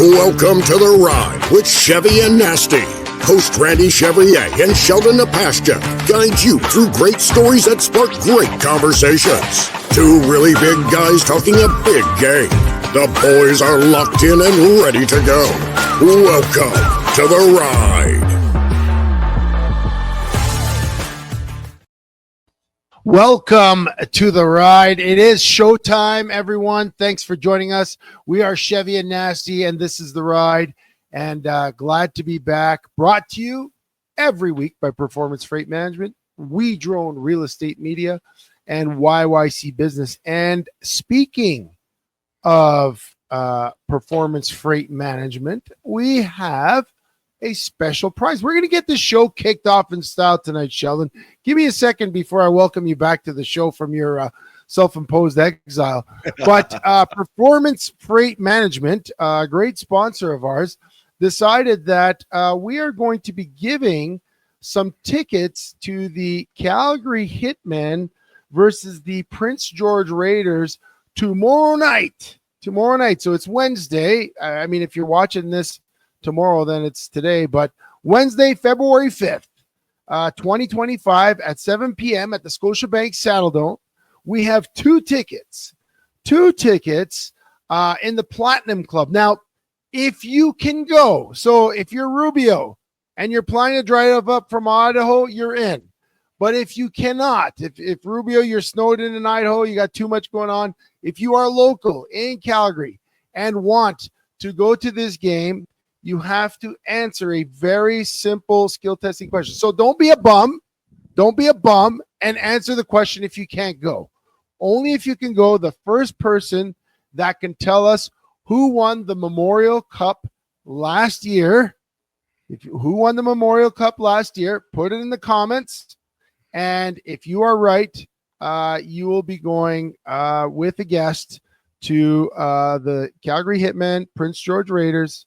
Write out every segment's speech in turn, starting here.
Welcome to The Ride with Chevy and Nasty. Host Randy Chevrier and Sheldon Napastka guide you through great stories that spark great conversations. Two really big guys talking a big game. The boys are locked in and ready to go. Welcome to The Ride. Welcome to The Ride. It is showtime, everyone. Thanks for joining us. We are Chevy and Nasty, and this is The Ride. And glad to be back. Brought to you every week by Performance Freight Management, We Drone Real Estate Media, and YYC Business. And speaking of Performance Freight Management, we have a special prize. We're going to get this show kicked off in style tonight, Sheldon. Give me a second before I welcome you back to the show from your self-imposed exile. But Performance Freight Management, a great sponsor of ours, decided that we are going to be giving some tickets to the Calgary Hitmen versus the Prince George Raiders tomorrow night. So it's Wednesday. I mean, if you're watching this tomorrow, then it's today, but Wednesday, February 5th, 2025 at 7 p.m. at the Scotiabank Saddledome. We have two tickets in the Platinum Club. Now, if you can go, so if you're Rubio and you're planning to drive up from Idaho, you're in. But if you cannot, if Rubio, you're snowed in Idaho, you got too much going on. If you are local in Calgary and want to go to this game, you have to answer a very simple skill testing question. So don't be a bum and answer the question if you can't go. Only if you can go. The first person that can tell us who won the Memorial Cup last year, put it in the comments. And if you are right, you will be going with a guest to the Calgary Hitmen, Prince George Raiders,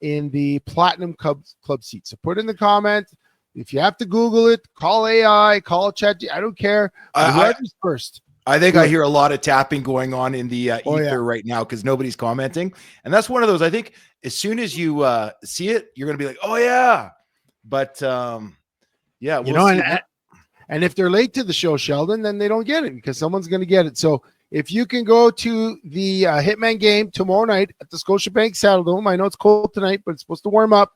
in the Platinum Club seat. So put in the comment. If you have to Google it, call AI, call Chat. I don't care. Whoever's first. I think I hear a lot of tapping going on in the ether right now because nobody's commenting. And that's one of those, I think as soon as you see it, you're going to be like, oh, yeah. But, yeah. And if they're late to the show, Sheldon, then they don't get it because someone's going to get it. So if you can go to the Hitman game tomorrow night at the Scotiabank Saddledome, I know it's cold tonight, but it's supposed to warm up.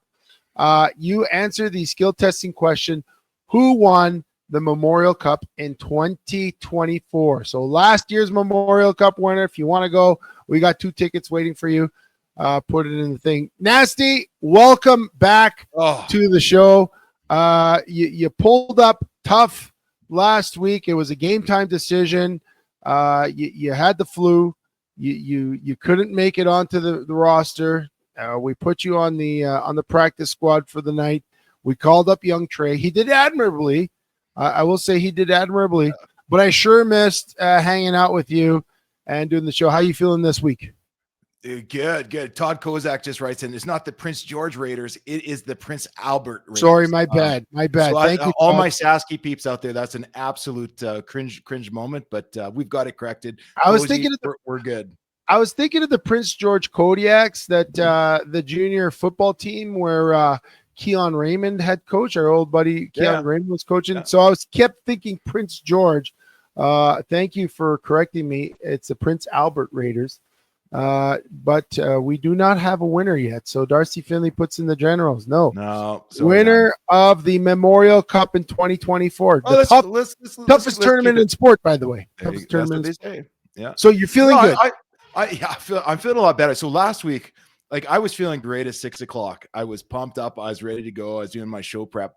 You answer the skill testing question, who won the Memorial Cup in 2024? So last year's Memorial Cup winner, if you want to go, we got two tickets waiting for you. Put it in the thing. Nasty, welcome back to the show. You pulled up tough last week. It was a game time decision. You had the flu. You couldn't make it onto the roster. We put you on the practice squad for the night. We called up young Trey. He did admirably. I will say he did admirably. But I sure missed hanging out with you and doing the show. How you feeling this week? Good. Todd Kozak just writes in, it's not the Prince George Raiders, it is the Prince Albert Raiders. Sorry, my bad. So thank you, all my Sasky peeps out there. That's an absolute cringe moment, but we've got it corrected. We're good. I was thinking of the Prince George Kodiaks, that the junior football team where Keon Raymond head coach, our old buddy Keon Raymond was coaching. Yeah. So I kept thinking Prince George. Thank you for correcting me. It's the Prince Albert Raiders. But we do not have a winner yet. So Darcy Finley puts in the Generals. No. Winner of the Memorial Cup in 2024. The toughest tournament in sport, by the way. Toughest tournament in sport. Yeah. So you're feeling good. I'm feeling a lot better. So last week, I was feeling great at 6:00. I was pumped up. I was ready to go. I was doing my show prep.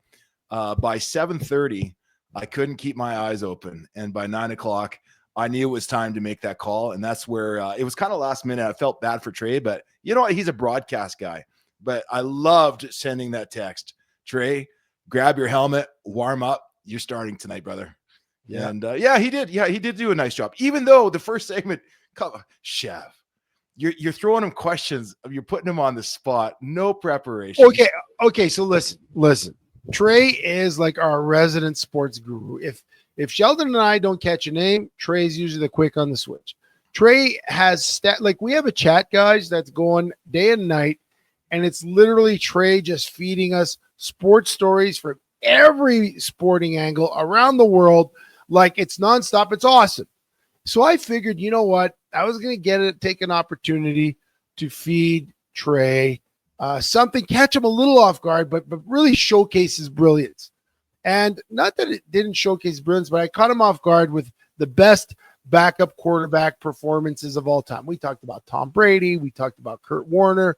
By 7:30, I couldn't keep my eyes open. And by 9:00, I knew it was time to make that call. And that's where it was kind of last minute. I felt bad for Trey, but you know what? He's a broadcast guy. But I loved sending that text. Trey, grab your helmet, warm up. You're starting tonight, brother. Yeah. And he did. Yeah, he did do a nice job. Even though the first segment, Chev, you're throwing him questions. You're putting him on the spot. No preparation. Okay. So listen. Trey is like our resident sports guru. If Sheldon and I don't catch a name, Trey's usually the quick on the switch. Trey has like we have a chat, guys, that's going day and night, and it's literally Trey just feeding us sports stories from every sporting angle around the world. Like it's nonstop. It's awesome. So I figured, you know what? I was going to take an opportunity to feed Trey something, catch him a little off guard, but really showcase his brilliance. And not that it didn't showcase brilliance, but I caught him off guard with the best backup quarterback performances of all time. We talked about Tom Brady. We talked about Kurt Warner.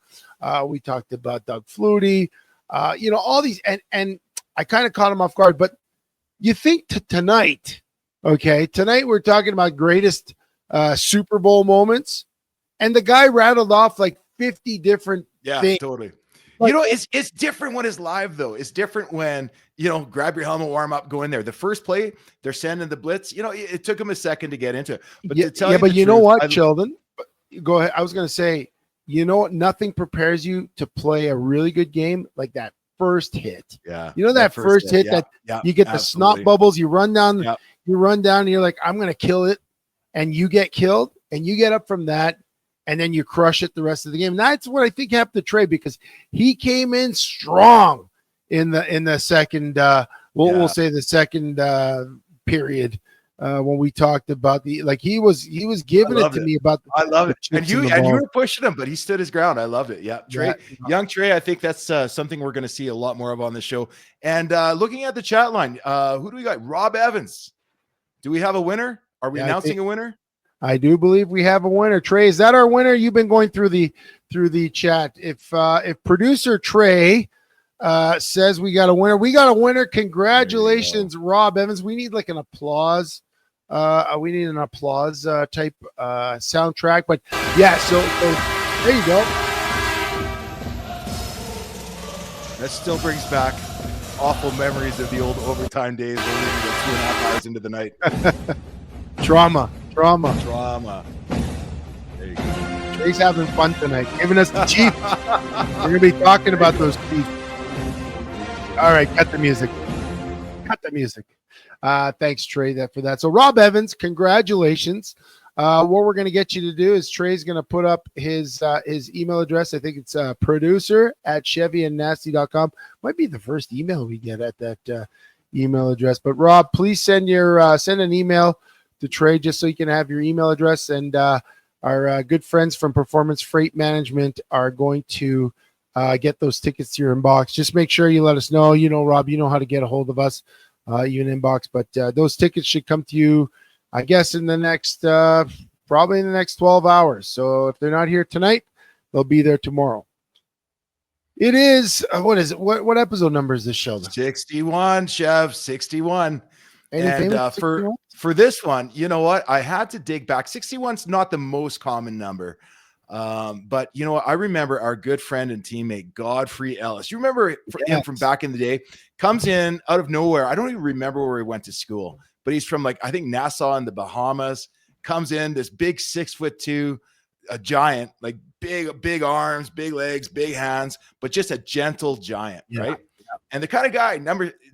We talked about Doug Flutie. All these. And I kind of caught him off guard. But you think tonight, okay, tonight we're talking about greatest Super Bowl moments. And the guy rattled off like 50 different things. Totally. Like, It's different when it's live, though. It's different when, grab your helmet, warm up, go in there. The first play, they're sending the blitz. It took them a second to get into it. But you know what, Sheldon? Go ahead. I was going to say, you know what? Nothing prepares you to play a really good game like that first hit. Yeah. That first hit that you get the snot bubbles, you run down, and you're like, I'm going to kill it. And you get killed and you get up from that. And then you crush it the rest of the game. And that's what I think happened to Trey, because he came in strong in the second. We'll say the second period when we talked about he was giving it to me about. I love it, and you were pushing him, but he stood his ground. I loved it. Yeah, Trey, young Trey. I think that's something we're going to see a lot more of on the show. And looking at the chat line, who do we got? Rob Evans. Do we have a winner? Are we announcing a winner? I do believe we have a winner. Trey, is that our winner? You've been going through the chat. If producer Trey says we got a winner, Congratulations, Rob Evans. We need like an applause. We need an applause type soundtrack. But yeah, so there you go. That still brings back awful memories of the old overtime days where we would get 2.5 hours into the night. Drama. There you go. Trey's having fun tonight, giving us the Chiefs. We're going to be talking about those Chiefs. All right, cut the music. Thanks, Trey, for that. So, Rob Evans, congratulations. What we're going to get you to do is Trey's going to put up his email address. I think it's producer@chevyandnasty.com. Might be the first email we get at that email address. But, Rob, please send an email to Trey just so you can have your email address, and our good friends from Performance Freight Management are going to get those tickets to your inbox. Just make sure you let us know. Rob, you know how to get a hold of us, even inbox, but those tickets should come to you, I guess, in the next probably in the next 12 hours. So if they're not here tonight, they'll be there tomorrow. It is what is it? What episode number is this show? 61, Chev, 61. And for this one, you know what? I had to dig back. 61's not the most common number. But you know what? I remember our good friend and teammate, Godfrey Ellis. You remember him from back in the day? Comes in out of nowhere. I don't even remember where he went to school, but he's from I think Nassau in the Bahamas. Comes in, this big 6'2", a giant, like big arms, big legs, big hands, but just a gentle giant, right? And the kind of guy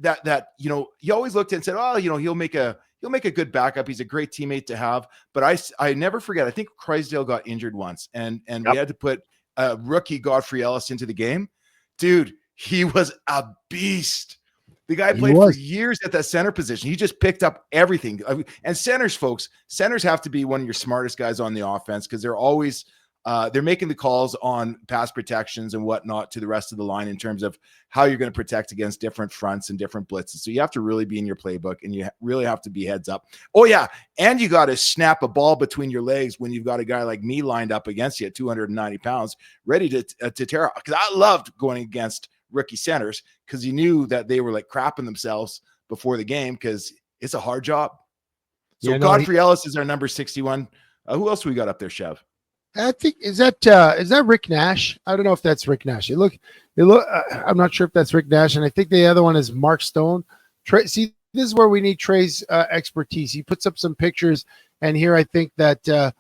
that you always looked at and said, oh, he'll make a good backup. He's a great teammate to have. But I never forget. I think Crysdale got injured once, and we had to put rookie Godfrey Ellis into the game. Dude, he was a beast. The guy played for years at that center position. He just picked up everything. And centers have to be one of your smartest guys on the offense, because they're always they're making the calls on pass protections and whatnot to the rest of the line in terms of how you're going to protect against different fronts and different blitzes. So you have to really be in your playbook, and you really have to be heads up. Oh yeah. And you got to snap a ball between your legs when you've got a guy like me lined up against you at 290 pounds, ready to tear out. Because I loved going against rookie centers, because you knew that they were crapping themselves before the game, because it's a hard job. So Godfrey Ellis is our number 61. Who else we got up there, Chev? I think is that Rick Nash? I don't know if that's Rick Nash. I'm not sure if that's Rick Nash, and I think the other one is Mark Stone. See, this is where we need Trey's expertise. He puts up some pictures, and here I think that Brian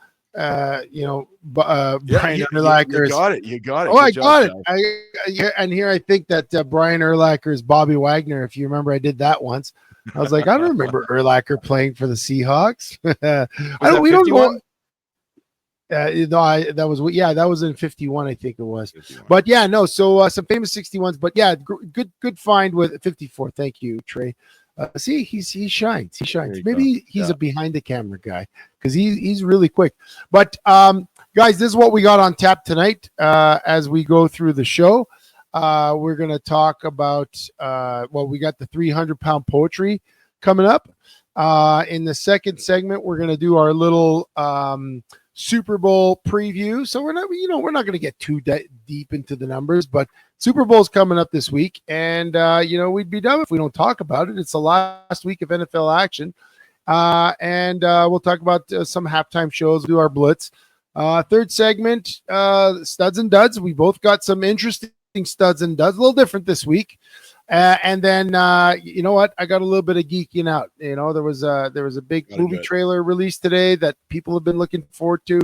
Urlacher. You got it. Oh, I got it. And here I think that Brian Urlacher is Bobby Wagner. If you remember, I did that once. I was like, I don't remember Urlacher playing for the Seahawks. We don't know. That was in 51, I think it was. 51. But yeah, no. So some famous 61s, but yeah, good find with 54. Thank you, Trey. See, he shines. He shines. Maybe he's a behind the camera guy because he's really quick. But guys, this is what we got on tap tonight. As we go through the show, we're gonna talk about we got the 300-pound poetry coming up. In the second segment, we're gonna do our little Super Bowl preview. So we're not going to get too deep into the numbers, but Super Bowl's coming up this week, and we'd be dumb if we don't talk about it. It's the last week of NFL action, and we'll talk about some halftime shows. Do our blitz. Third segment, studs and duds. We both got some interesting studs and duds, a little different this week. And then you know what? I got a little bit of geeking out. There was a big movie trailer released today that people have been looking forward to,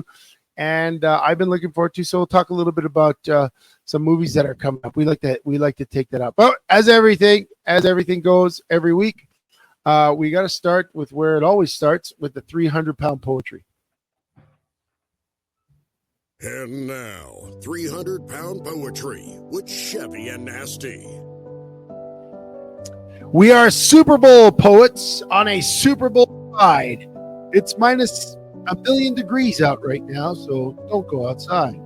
and I've been looking forward to. So we'll talk a little bit about some movies that are coming up. We like to take that up. But as everything goes every week, we got to start with where it always starts, with the 300-pound poetry. And now, 300-pound poetry with Chevy and Nasty. We are Super Bowl poets on a Super Bowl ride. It's minus a million degrees out right now, so don't go outside.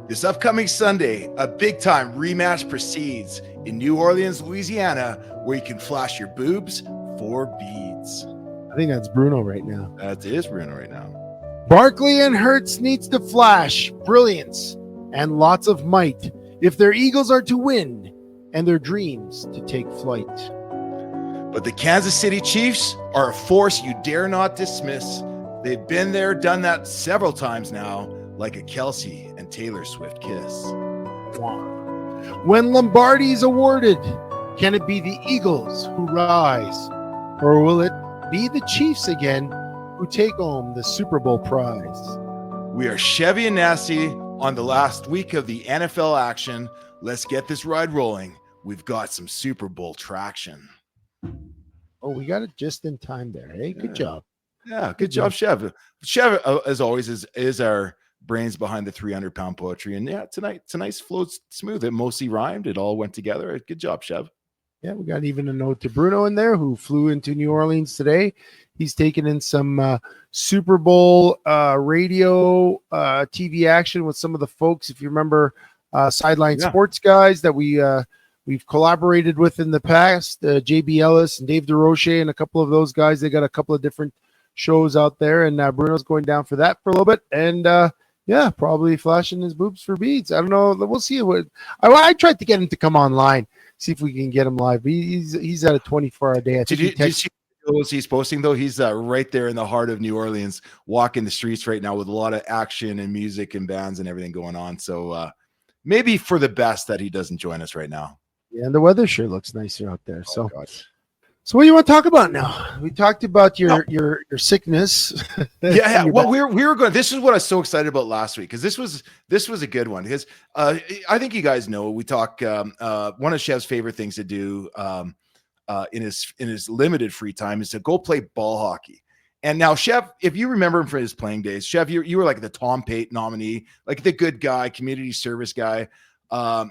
This upcoming Sunday, a big-time rematch proceeds in New Orleans, Louisiana, where you can flash your boobs for beads. I think that's Bruno right now. That is Bruno right now. Barkley and Hurts needs to flash brilliance and lots of might if their Eagles are to win and their dreams to take flight. But the Kansas City Chiefs are a force you dare not dismiss. They've been there, done that several times now, like a Kelsey and Taylor Swift kiss. When Lombardi's awarded, can it be the Eagles who rise? Or will it be the Chiefs again who take home the Super Bowl prize? We are Chevy and Nasty on the last week of the NFL action. Let's get this ride rolling. We've got some Super Bowl traction. Oh, we got it just in time there. Hey, good job. Yeah, good job, Chev. Chev, as always, is our brains behind the 300-pound poetry. And yeah, tonight's flowed smooth. It mostly rhymed. It all went together. Good job, Chev. Yeah, we got even a note to Bruno in there, who flew into New Orleans today. He's taken in some Super Bowl radio TV action with some of the folks, if you remember, Sideline Sports guys that we've collaborated with in the past, JB Ellis and Dave DeRoche and a couple of those guys. They got a couple of different shows out there, and Bruno's going down for that for a little bit, and probably flashing his boobs for beads. I don't know. We'll see. I tried to get him to come online, see if we can get him live. He's at a 24-hour day. Did you see those he's posting though? He's right there in the heart of New Orleans, walking the streets right now with a lot of action and music and bands and everything going on. So maybe for the best that he doesn't join us right now. Yeah, and the weather sure looks nicer out there. So what do you want to talk about now? We talked about your sickness. Yeah. Well, we were going. This is what I was so excited about last week, because this was a good one. Because I think you guys know we talk. One of Chev's favorite things to do in his limited free time is to go play ball hockey. And now, Chev, if you remember him from his playing days, Chev, you were like the Tom Pate nominee, like the good guy, community service guy.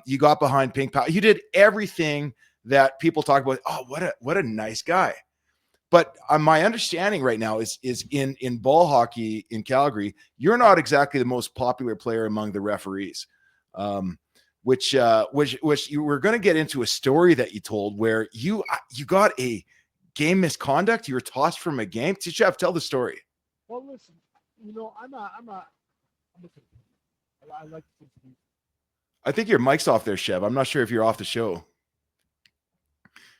You got behind Pink Power. You did everything that people talk about. Oh, what a nice guy. But my understanding right now is in ball hockey in Calgary, you're not exactly the most popular player among the referees. Which you were going to get into a story that you told where you got a game misconduct. You were tossed from a game. Chef, tell the story. Well, listen, I like to. I think your mic's off there, Chev. I'm not sure if you're off the show.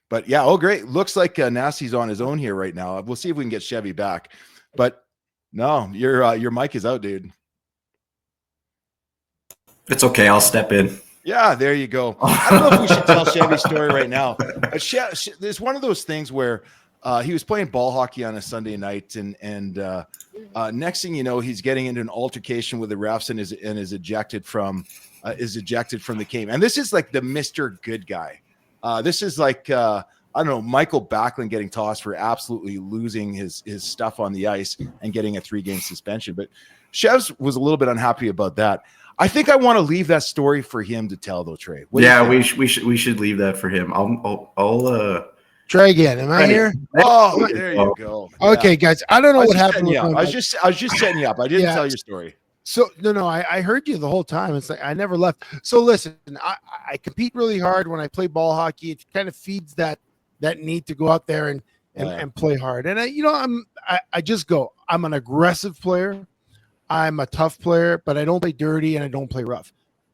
But yeah, oh great. Looks like Nasty's on his own here right now. We'll see if we can get Chevy back. But no, your mic is out, dude. It's okay. I'll step in. Yeah, there you go. I don't know if we should tell Chevy's story right now. But there's one of those things where he was playing ball hockey on a Sunday night, and next thing you know, he's getting into an altercation with the refs and is ejected from the game. And this is like the Mr. Good Guy. This is like I don't know, Michael Backlund getting tossed for absolutely losing his stuff on the ice and getting a 3-game suspension. But Chevs was a little bit unhappy about that. I think I want to leave that story for him to tell, though, Trey. We should leave that for him. I'll try again. Am I here? Oh, there you go. Okay, Yeah. guys. I don't know what happened. I was just setting you up. I didn't tell your story. So no, I heard you the whole time. It's like I never left. So listen, I compete really hard when I play ball hockey. It kind of feeds that need to go out there and play hard. And I just go. I'm an aggressive player. I'm a tough player, but I don't play dirty and I don't play rough.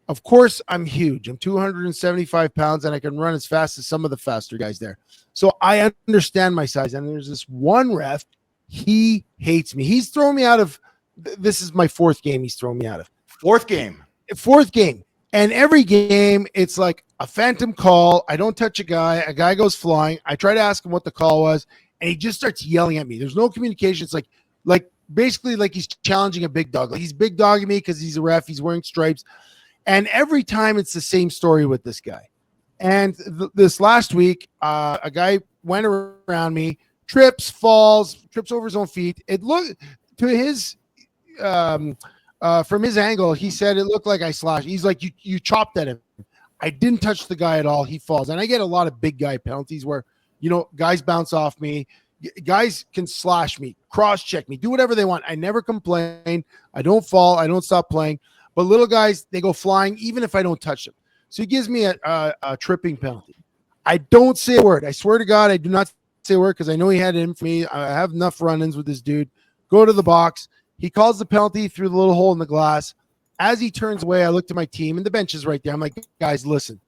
Of course, I'm huge. I'm 275 pounds and I can run as fast as some of the faster guys there. So I understand my size. And there's this one ref. He hates me. He's thrown me out of. This is my fourth game he's thrown me out of. Fourth game. And every game, it's like a phantom call. I don't touch a guy goes flying. I try to ask him what the call was, and he just starts yelling at me. There's no communication. It's like basically like he's challenging a big dog. Like he's big dogging me because he's a ref. He's wearing stripes. And every time it's the same story with this guy. And this last week, a guy went around me, trips over his own feet. It looked to his from his angle, he said it looked like I slashed. He's like, you chopped at him. I didn't touch the guy at all. He falls. And I get a lot of big guy penalties where, guys bounce off me. Guys can slash me, cross-check me, do whatever they want. I never complain. I don't fall. I don't stop playing. But little guys, they go flying even if I don't touch them. So he gives me a tripping penalty. I don't say a word. I swear to God, I do not say a word because I know he had it in for me. I have enough run-ins with this dude. Go to the box. He calls the penalty through the little hole in the glass. As he turns away, I look to my team, and the bench is right there. I'm like, guys, listen,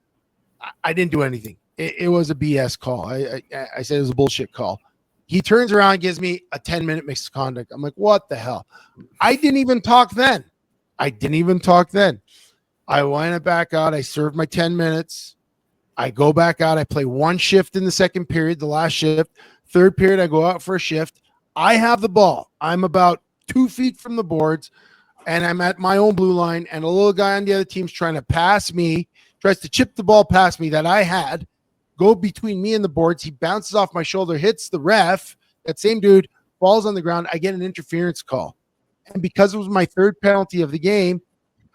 I didn't do anything. It was a BS call. I said it was a bullshit call. He turns around and gives me a 10-minute misconduct. I'm like, what the hell? I didn't even talk then. I went back out. I served my 10 minutes. I go back out. I play one shift in the second period, the last shift. Third period, I go out for a shift. I have the ball. I'm about 2 feet from the boards, and I'm at my own blue line, and a little guy on the other team's trying to pass me, tries to chip the ball past me that I had, go between me and the boards. He bounces off my shoulder, hits the ref. That same dude falls on the ground. I get an interference call. And because it was my third penalty of the game,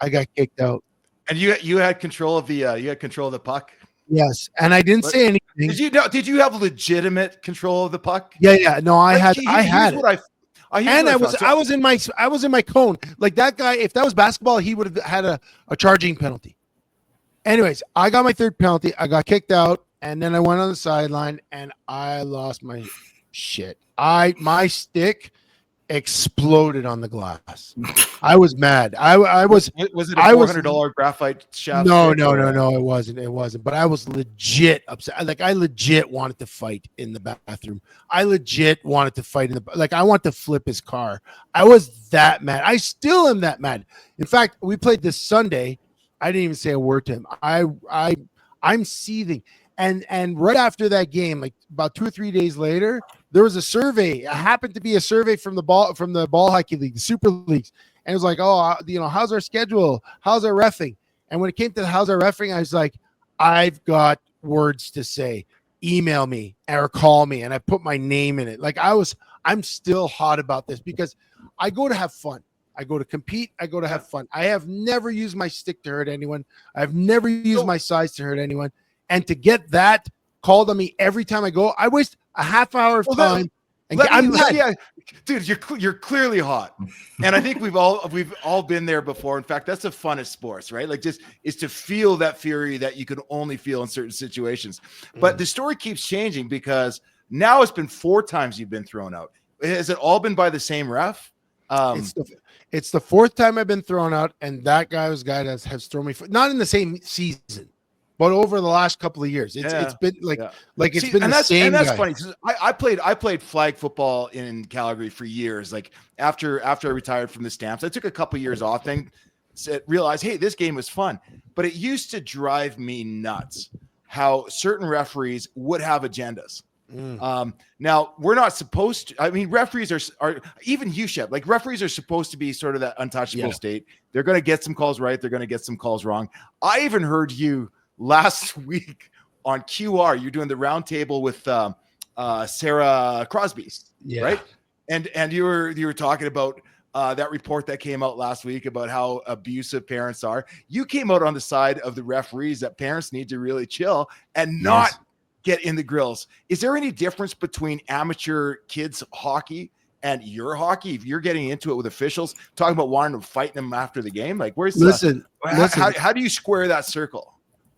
I got kicked out. And you had control of the puck? Yes, and I didn't say anything. Did you have legitimate control of the puck? Yeah. No, I had it. I was in my cone. Like that guy, if that was basketball, he would have had a charging penalty. Anyways, I got my third penalty. I got kicked out, and then I went on the sideline, and I lost my shit. My stick exploded on the glass. I was mad. Was it a $400 graphite shaft? No, it wasn't. But I was legit upset. Like I legit wanted to fight in the bathroom. I legit wanted to fight I want to flip his car. I was that mad. I still am that mad. In fact, we played this Sunday. I didn't even say a word to him. I'm seething. And right after that game, like about 2 or 3 days later, there was a survey. It happened to be a survey from the ball hockey league, the super leagues. And it was like, how's our schedule? How's our reffing? And when it came to how's our reffing, I was like, I've got words to say. Email me or call me. And I put my name in it. Like I'm still hot about this because I go to have fun. I go to compete. I go to have fun. I have never used my stick to hurt anyone. I've never used my size to hurt anyone. And to get that called on me every time I go, I waste a half hour of time. Dude, you're clearly hot, and I think we've all been there before. In fact, that's the fun of sports, right? Like just is to feel that fury that you can only feel in certain situations. But the story keeps changing because now it's been 4 times you've been thrown out. Has it all been by the same ref? It's the 4th time I've been thrown out, and that guy has thrown me not in the same season. But over the last couple of years, it's been it's been the same. And that's guy. funny. I played flag football in Calgary for years. Like after I retired from the Stamps, I took a couple of years off. Then realized, hey, this game was fun. But it used to drive me nuts how certain referees would have agendas. Now we're not supposed to. I mean, referees are even USHEP. Like referees are supposed to be sort of that untouchable state. They're going to get some calls right. They're going to get some calls wrong. I even heard you last week on QR, you're doing the round table with Sarah Crosby, right? And you were talking about that report that came out last week about how abusive parents are. You came out on the side of the referees that parents need to really chill and not get in the grills. Is there any difference between amateur kids hockey and your hockey? If you're getting into it with officials, talking about wanting to fight them after the game, like where's listen. How do you square that circle?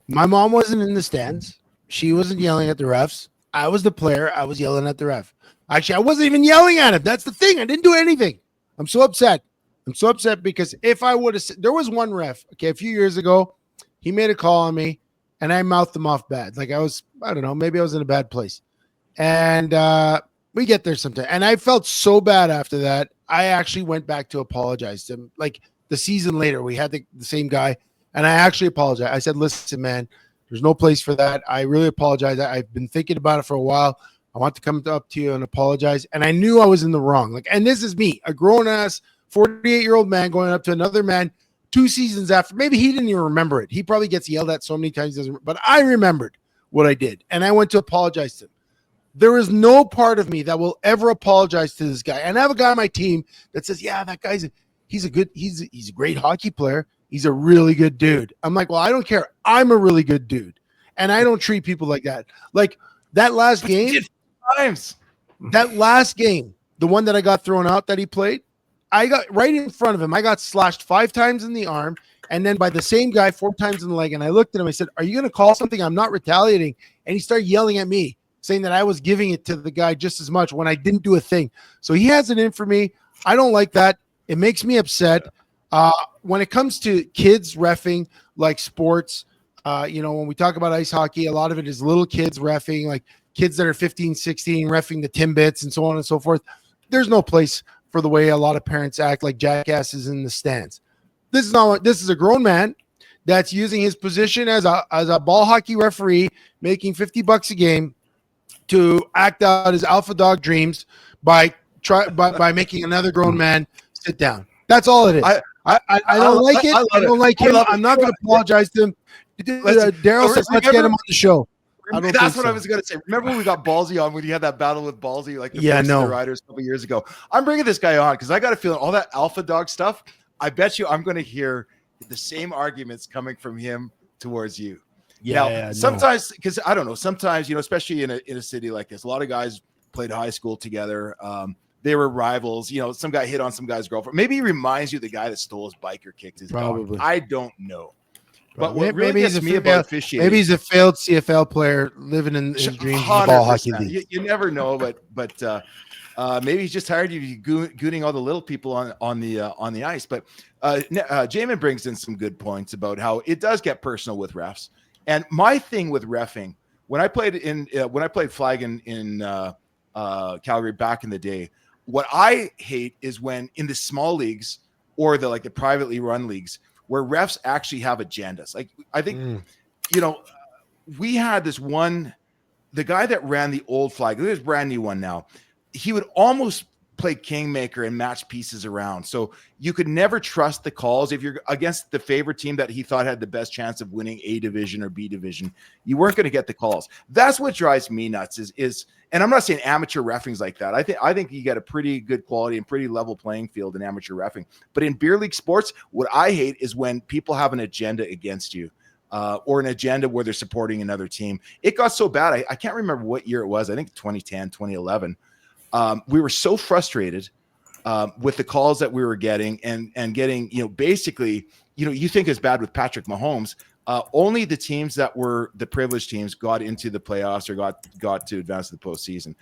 My mom wasn't in the stands. She wasn't yelling at the refs. I was the player. I was yelling at the ref. Actually, I wasn't even yelling at him. That's the thing. I didn't do anything. I'm so upset. I'm so upset because if I would have, there was one ref, okay, a few years ago, he made a call on me and I mouthed him off bad. Like I don't know, maybe I was in a bad place. And we get there sometime. And I felt so bad after that. I actually went back to apologize to him. Like the season later, we had the same guy. And I actually apologized. I said, listen, man, there's no place for that. I really apologize. I've been thinking about it for a while. I want to come up to you and apologize. And I knew I was in the wrong. Like, and this is me, a grown-ass 48-year-old man going up to another man 2 seasons after. Maybe he didn't even remember it. He probably gets yelled at so many times. But I remembered what I did. And I went to apologize to him. There is no part of me that will ever apologize to this guy. And I have a guy on my team that says, yeah, that guy's he's a great hockey player. He's a really good dude. I'm like, well, I don't care. I'm a really good dude. And I don't treat people like that. Like that last game, the one that I got thrown out that he played, I got right in front of him. I got slashed 5 times in the arm and then by the same guy 4 times in the leg. And I looked at him. I said, are you going to call something? I'm not retaliating. And he started yelling at me, saying that I was giving it to the guy just as much when I didn't do a thing. So he has it in for me. I don't like that. It makes me upset. When it comes to kids reffing, like sports, when we talk about ice hockey, a lot of it is little kids reffing, like kids that are 15, 16, reffing the Timbits and so on and so forth. There's no place for the way a lot of parents act like jackasses in the stands. This is a grown man that's using his position as a ball hockey referee, making $50 a game to act out his alpha dog dreams by making another grown man sit down. That's all it is. I don't like it. I don't like him. I'm not going to apologize to him. Daryl says, let's get him on the show. That's what I was going to say. Remember when we got Ballsy on when you had that battle with Ballsy, like the first of the Riders a couple years ago? I'm bringing this guy on because I got a feeling all that alpha dog stuff, I bet you I'm going to hear the same arguments coming from him towards you. Sometimes, because I don't know, sometimes, especially in a city like this, a lot of guys played high school together. They were rivals. Some guy hit on some guy's girlfriend. Maybe he reminds you of the guy that stole his bike or kicked his dog. I don't know. But what really gets me about officiating, maybe he's a failed CFL player living in his dreams of the ball hockey league. You never know, but maybe he's just tired of you gooning all the little people on the ice. But Jamin brings in some good points about how it does get personal with refs. And my thing with reffing, when I played flag in Calgary back in the day, what I hate is when in the small leagues or the privately run leagues where refs actually have agendas. Like I think, we had this one, the guy that ran the old flag, there's a brand new one now. He would almost play kingmaker and match pieces around. So you could never trust the calls. If you're against the favorite team that he thought had the best chance of winning A division or B division, you weren't going to get the calls. That's what drives me nuts is, and I'm not saying amateur reffing's like that. I think you get a pretty good quality and pretty level playing field in amateur reffing. But in beer league sports, what I hate is when people have an agenda against you. Or an agenda where they're supporting another team. It got so bad. I can't remember what year it was. I think 2010, 2011. We were so frustrated with the calls that we were getting and getting, basically, you think it's bad with Patrick Mahomes. Only the teams that were the privileged teams got into the playoffs or got to advance to the postseason.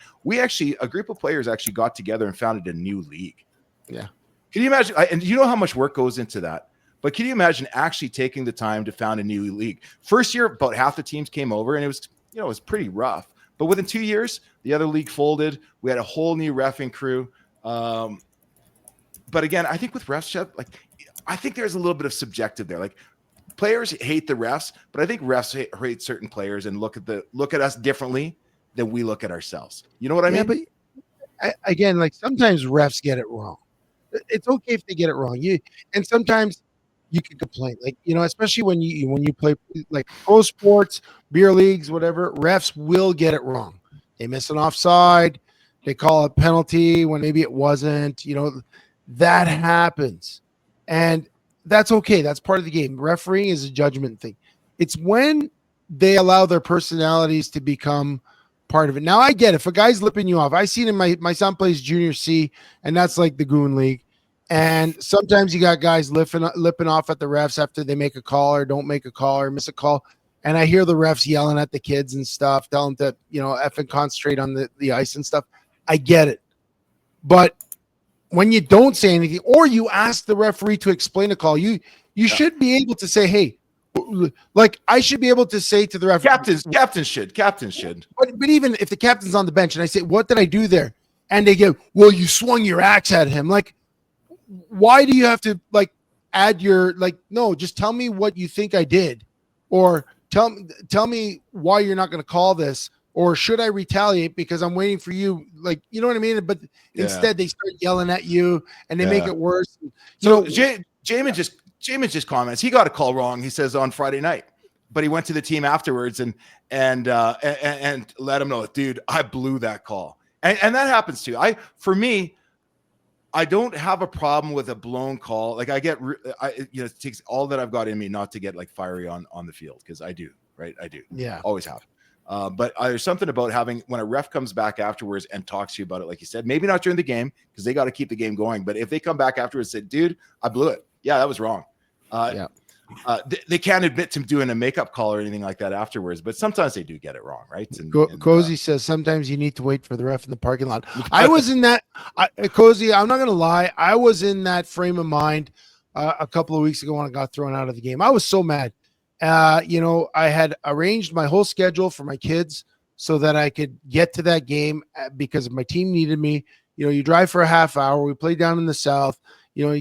A group of players actually got together and founded a new league. Yeah. Can you imagine? And you know how much work goes into that? But can you imagine actually taking the time to found a new league? First year, about half the teams came over, and it was pretty rough. But within 2 years, the other league folded. We had a whole new reffing crew. But again, I think with refs, I think there's a little bit of subjective there. Like players hate the refs, but I think refs hate certain players and look at us differently than we look at ourselves. You know what I mean? But again, sometimes refs get it wrong. It's okay if they get it wrong. And sometimes you can complain, especially when you play like pro sports, beer leagues, whatever. Refs will get it wrong. They miss an offside. They call a penalty when maybe it wasn't. That happens. And that's okay. That's part of the game. Refereeing is a judgment thing. It's when they allow their personalities to become part of it. Now I get it. If a guy's lipping you off, I seen in my son plays junior C, and that's like the goon league. And sometimes you got guys lipping off at the refs after they make a call or don't make a call or miss a call. And I hear the refs yelling at the kids and stuff, telling them to, effing concentrate on the ice and stuff. I get it. But when you don't say anything or you ask the referee to explain a call, you should be able to say, hey, like I should be able to say to the referee. Captains should. But even if the captain's on the bench and I say, what did I do there? And they go, well, you swung your axe at him. Like, why do you have to like add your no, just tell me what you think I did, or tell me why you're not going to call this, or should I retaliate because I'm waiting for you? Like, you know what I mean? But instead they start yelling at you and they make it worse. Jamin just comments. He got a call wrong. He says on Friday night, but he went to the team afterwards and let him know, dude, I blew that call. And that happens too. For me, I don't have a problem with a blown call. Like it takes all that I've got in me not to get like fiery on the field, because I do, right? I do. Yeah. Always have. But there's something about having, when a ref comes back afterwards and talks to you about it, like you said, maybe not during the game because they got to keep the game going. But if they come back afterwards and say, dude, I blew it. Yeah, that was wrong. They can't admit to doing a makeup call or anything like that afterwards, but sometimes they do get it wrong, right? Cozy says sometimes you need to wait for the ref in the parking lot. I was in that, Cozy, I'm not going to lie. I was in that frame of mind a couple of weeks ago when I got thrown out of the game. I was so mad. I had arranged my whole schedule for my kids so that I could get to that game because my team needed me. You drive for a half hour. We played down in the South.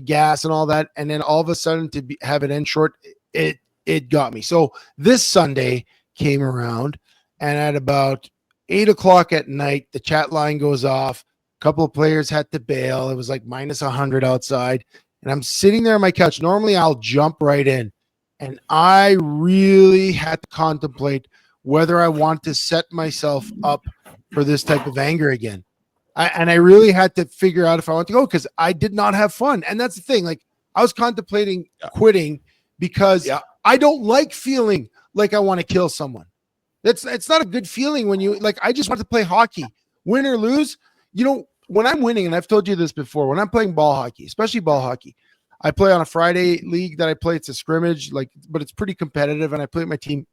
Gas and all that. And then all of a sudden have it end short, it got me. So this Sunday came around, and at about 8:00 at night, the chat line goes off. A couple of players had to bail. It was like minus 100 outside. And I'm sitting there on my couch. Normally I'll jump right in. And I really had to contemplate whether I want to set myself up for this type of anger again. I really had to figure out if I want to go, because I did not have fun. And that's the thing. Like, I was contemplating quitting because I don't like feeling like I want to kill someone. It's not a good feeling when you I just want to play hockey, win or lose. When I'm winning, and I've told you this before, when I'm playing ball hockey, especially ball hockey, I play on a Friday league that I play. It's a scrimmage, but it's pretty competitive, and I play with my team.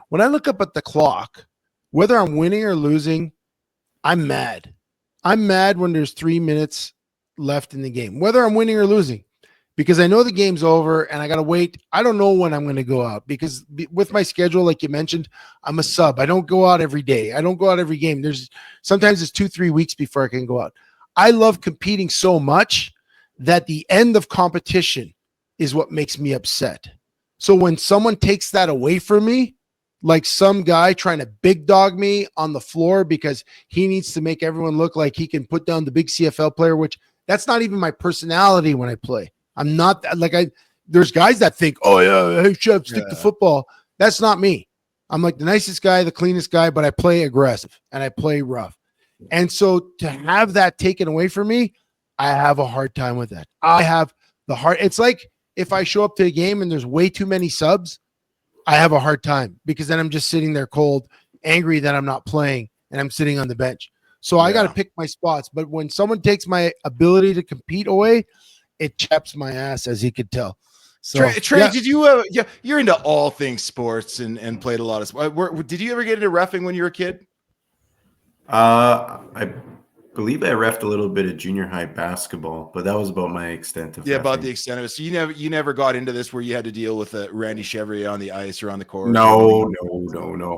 When I look up at the clock, whether I'm winning or losing, I'm mad. I'm mad when there's 3 minutes left in the game, whether I'm winning or losing, because I know the game's over and I got to wait. I don't know when I'm going to go out, because with my schedule, like you mentioned, I'm a sub. I don't go out every day. I don't go out every game. Sometimes it's 2-3 weeks before I can go out. I love competing so much that the end of competition is what makes me upset. So when someone takes that away from me, like some guy trying to big dog me on the floor because he needs to make everyone look like he can put down the big CFL player, which that's not even my personality when I play. I'm not there's guys that think, oh yeah, hey Chev, stick to football. That's not me. I'm like the nicest guy, the cleanest guy, but I play aggressive and I play rough. And so to have that taken away from me, I have a hard time with that. I have the heart. It's like if I show up to a game and there's way too many subs, I have a hard time, because then I'm just sitting there cold, angry that I'm not playing, and I'm sitting on the bench. So I got to pick my spots. But when someone takes my ability to compete away, it chaps my ass, as you could tell. So, Trey, did you? You're into all things sports and played a lot of sport. Did you ever get into reffing when you were a kid? I believe I reffed a little bit of junior high basketball, but that was about my extent of about the extent of it. So you never got into this where you had to deal with Randy Chevrier on the ice or on the court? No.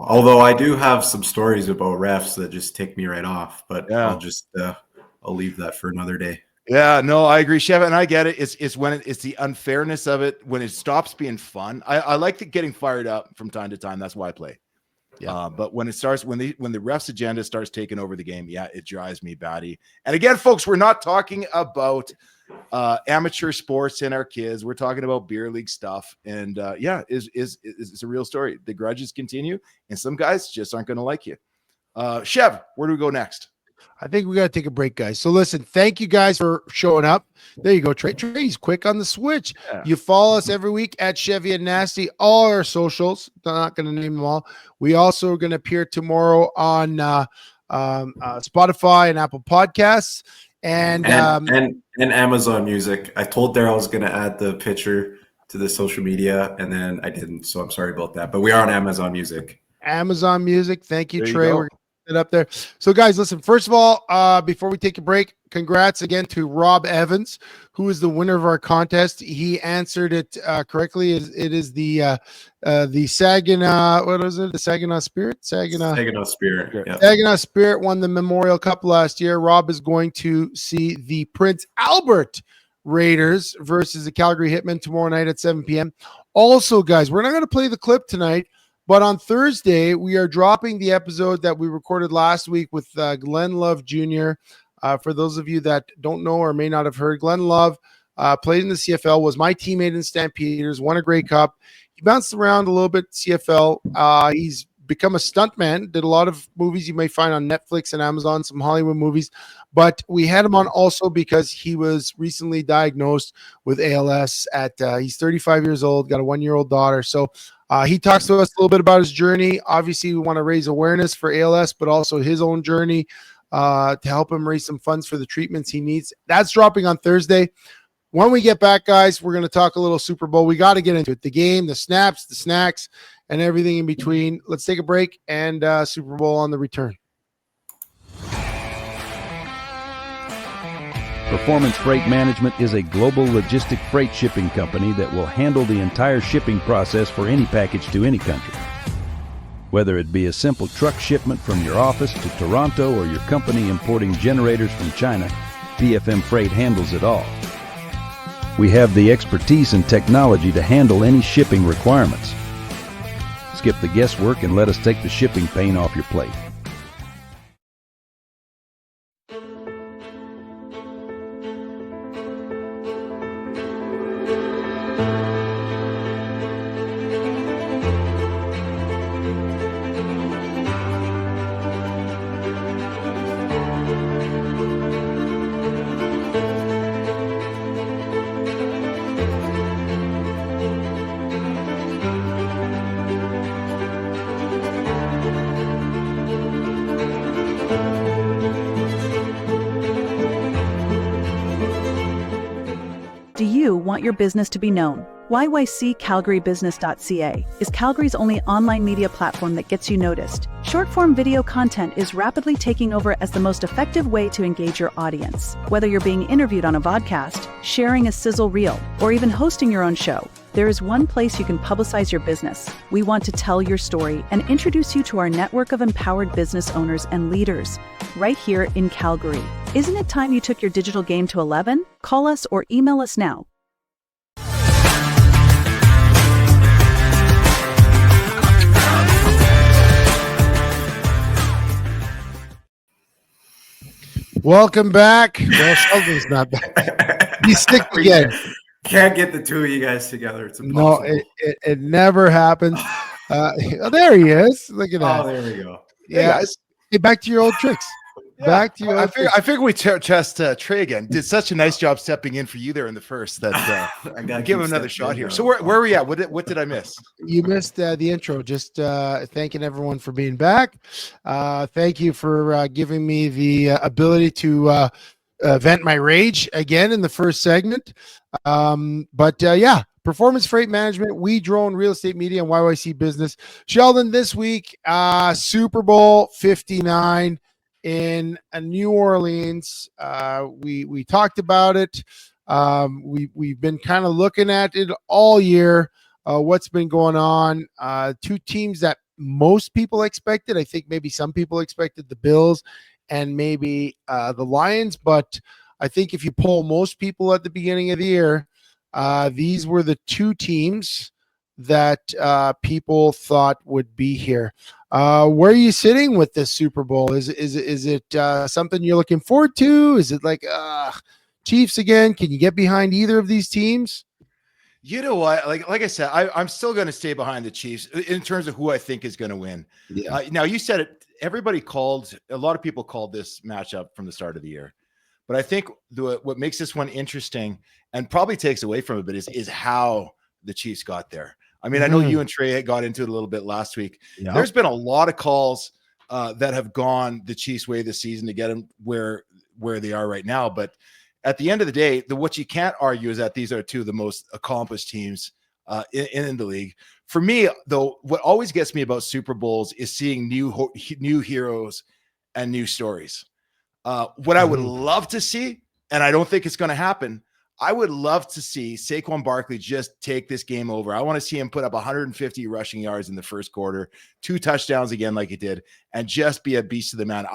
Although I do have some stories about refs that just tick me right off, but I'll leave that for another day. Yeah, no, I agree, Chev, and I get it. It's when it's the unfairness of it, when it stops being fun. I like getting fired up from time to time. That's why I play. Yeah, but when it starts, when the refs agenda starts taking over the game, it drives me batty. And again, folks, we're not talking about amateur sports and our kids. We're talking about beer league stuff. And it's a real story. The grudges continue, and some guys just aren't going to like you. Chev, where do we go next? I think we got to take a break, guys. So listen, thank you guys for showing up. There you go, Trey. Trey's quick on the switch. Yeah. You follow us every week at Chevy and Nasty, all our socials. I'm not going to name them all. We also are going to appear tomorrow on Spotify and Apple Podcasts and Amazon Music. I told Daryl I was going to add the picture to the social media, and then I didn't. So I'm sorry about that. But we are on Amazon Music. Amazon Music. Thank you, There you Trey. go. We're it up there. So guys, listen, first of all, before we take a break, congrats again to Rob Evans, who is the winner of our contest. He answered it correctly. It is the Saginaw, what was it? The Saginaw Spirit? Saginaw Spirit. Yeah. Saginaw Spirit won the Memorial Cup last year. Rob is going to see the Prince Albert Raiders versus the Calgary Hitmen tomorrow night at 7 p.m. Also, guys, we're not going to play the clip tonight, but on Thursday, we are dropping the episode that we recorded last week with Glenn Love Jr. For those of you that don't know or may not have heard, Glenn Love played in the CFL, was my teammate in Stampeders, won a Grey Cup. He bounced around a little bit CFL. He's become a stuntman, did a lot of movies you may find on Netflix and Amazon, some Hollywood movies. But we had him on also because he was recently diagnosed with ALS at he's 35 years old, got a 1-year-old daughter. So he talks to us a little bit about his journey. Obviously, we want to raise awareness for ALS, but also his own journey to help him raise some funds for the treatments he needs. That's dropping on Thursday. When we get back, guys, we're going to talk a little Super Bowl. We got to get into it. The game, the snaps, the snacks, and everything in between. Let's take a break and Super Bowl on the return. Performance Freight Management is a global logistic freight shipping company that will handle the entire shipping process for any package to any country. Whether it be a simple truck shipment from your office to Toronto or your company importing generators from China, PFM Freight handles it all. We have the expertise and technology to handle any shipping requirements. Skip the guesswork and let us take the shipping pain off your plate. Do you want your business to be known? YYCCalgaryBusiness.ca is Calgary's only online media platform that gets you noticed. Short-form video content is rapidly taking over as the most effective way to engage your audience. Whether you're being interviewed on a vodcast, sharing a sizzle reel, or even hosting your own show, there is one place you can publicize your business. We want to tell your story and introduce you to our network of empowered business owners and leaders right here in Calgary. Isn't it time you took your digital game to 11? Call us or email us now. Welcome back. Well, Sheldon's not back. He's sick again. Can't get the two of you guys together. It's impossible. No, it never happens. There he is. Look at that. Oh, there we go. Yeah. Hey, guys. Hey, back to your old tricks. Yeah. Back to your old I figured we test Trey again. Did such a nice job stepping in for you there in the first that I gotta give him another shot here. So where are we at? What did I miss? You missed the intro. Just thanking everyone for being back. Thank you for giving me the ability to vent my rage again in the first segment. Yeah, Performance Freight Management, We Drone Real Estate Media, and YYC Business. Sheldon, this week, Super Bowl 59 in New Orleans. We talked about it. We've been kind of looking at it all year. What's been going on? Two teams that most people expected. I think maybe some people expected the Bills and maybe the Lions, but I think if you poll most people at the beginning of the year, these were the two teams that people thought would be here. Where are you sitting with this Super Bowl? Is it something you're looking forward to? Is it like Chiefs again? Can you get behind either of these teams? You know what? Like I said, I'm still going to stay behind the Chiefs in terms of who I think is going to win. Yeah. Now you said it. everybody called, a lot of people called this matchup from the start of the year. But I think what makes this one interesting and probably takes away from it a bit is how the Chiefs got there. I mean, I know you and Trey got into it a little bit last week. Yep. There's been a lot of calls that have gone the Chiefs' way this season to get them where they are right now. But at the end of the day, what you can't argue is that these are two of the most accomplished teams in the league. For me, though, what always gets me about Super Bowls is seeing new heroes and new stories. What I would love to see, and I don't think it's going to happen, I would love to see Saquon Barkley just take this game over. I want to see him put up 150 rushing yards in the first quarter, 2 touchdowns again like he did, and just be a beast of the man.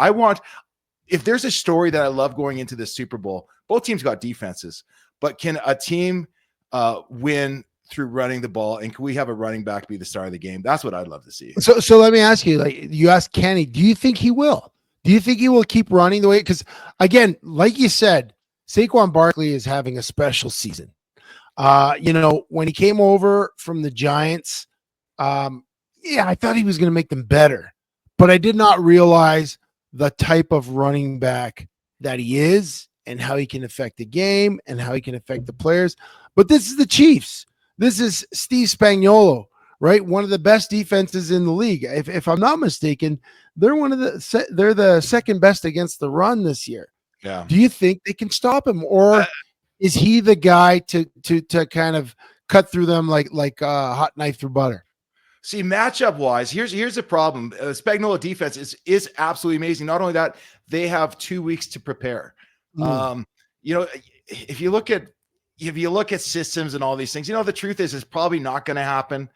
If there's a story that I love going into the Super Bowl, both teams got defenses, but can a team win through running the ball, and can we have a running back be the star of the game? That's what I'd love to see. So let me ask you, like you asked Kenny, do you think he will? Do you think he will keep running the way? Because again, like you said, Saquon Barkley is having a special season. When he came over from the Giants, I thought he was going to make them better, but I did not realize the type of running back that he is and how he can affect the game and how he can affect the players. But this is the Chiefs. This is Steve Spagnuolo, right? One of the best defenses in the league. If I'm not mistaken, they're the second best against the run this year. Yeah. Do you think they can stop him, or is he the guy to kind of cut through them like a hot knife through butter? See, matchup wise, here's the problem. Spagnuolo defense is absolutely amazing. Not only that, they have 2 weeks to prepare. If you look at systems and all these things, the truth is it's probably not going to happen.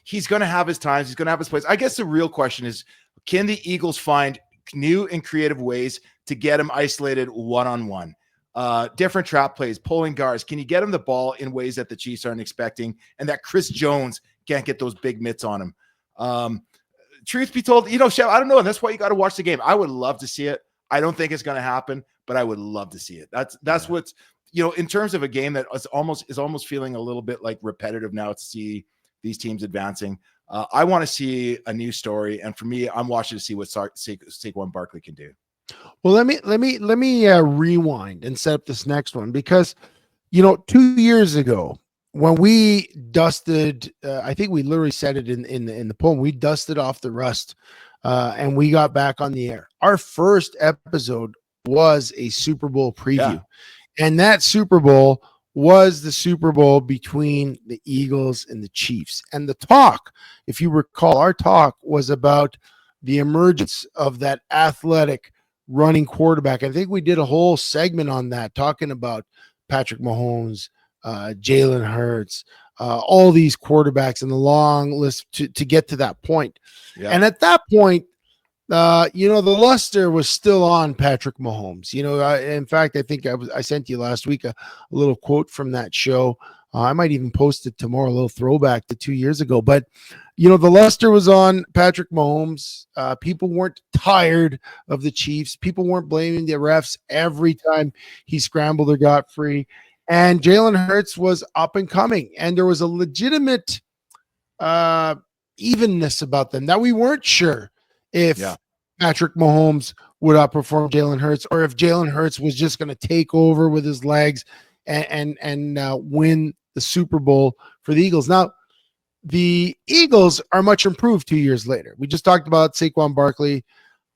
He's going to have his times. He's going to have his plays. I guess the real question is, can the Eagles find new and creative ways to get him isolated one-on-one? Different trap plays, pulling guards. Can you get him the ball in ways that the Chiefs aren't expecting and that Chris Jones can't get those big mitts on him? Truth be told, Chev, I don't know. That's why you got to watch the game. I would love to see it. I don't think it's going to happen, but I would love to see it. That's what's, in terms of a game that is almost feeling a little bit like repetitive now to see these teams advancing. I want to see a new story, and for me, I'm watching to see what Saquon Barkley can do. Well, let me rewind and set up this next one, because 2 years ago when we dusted, I think we literally said it in the poem, we dusted off the rust, and we got back on the air. Our first episode was a Super Bowl preview, and that Super Bowl was the Super Bowl between the Eagles and the Chiefs. And the talk, if you recall, our talk was about the emergence of that athletic running quarterback. I think we did a whole segment on that, talking about Patrick Mahomes, Jalen Hurts, all these quarterbacks and the long list to get to that point. Yeah. And at that point, the luster was still on Patrick Mahomes. In fact, I think I sent you last week a little quote from that show. I might even post it tomorrow, a little throwback to 2 years ago. But, the luster was on Patrick Mahomes. People weren't tired of the Chiefs. People weren't blaming the refs every time he scrambled or got free. And Jalen Hurts was up and coming. And there was a legitimate evenness about them that we weren't sure if Patrick Mahomes would outperform Jalen Hurts, or if Jalen Hurts was just going to take over with his legs and win the Super Bowl for the Eagles. Now, the Eagles are much improved 2 years later. We just talked about Saquon Barkley.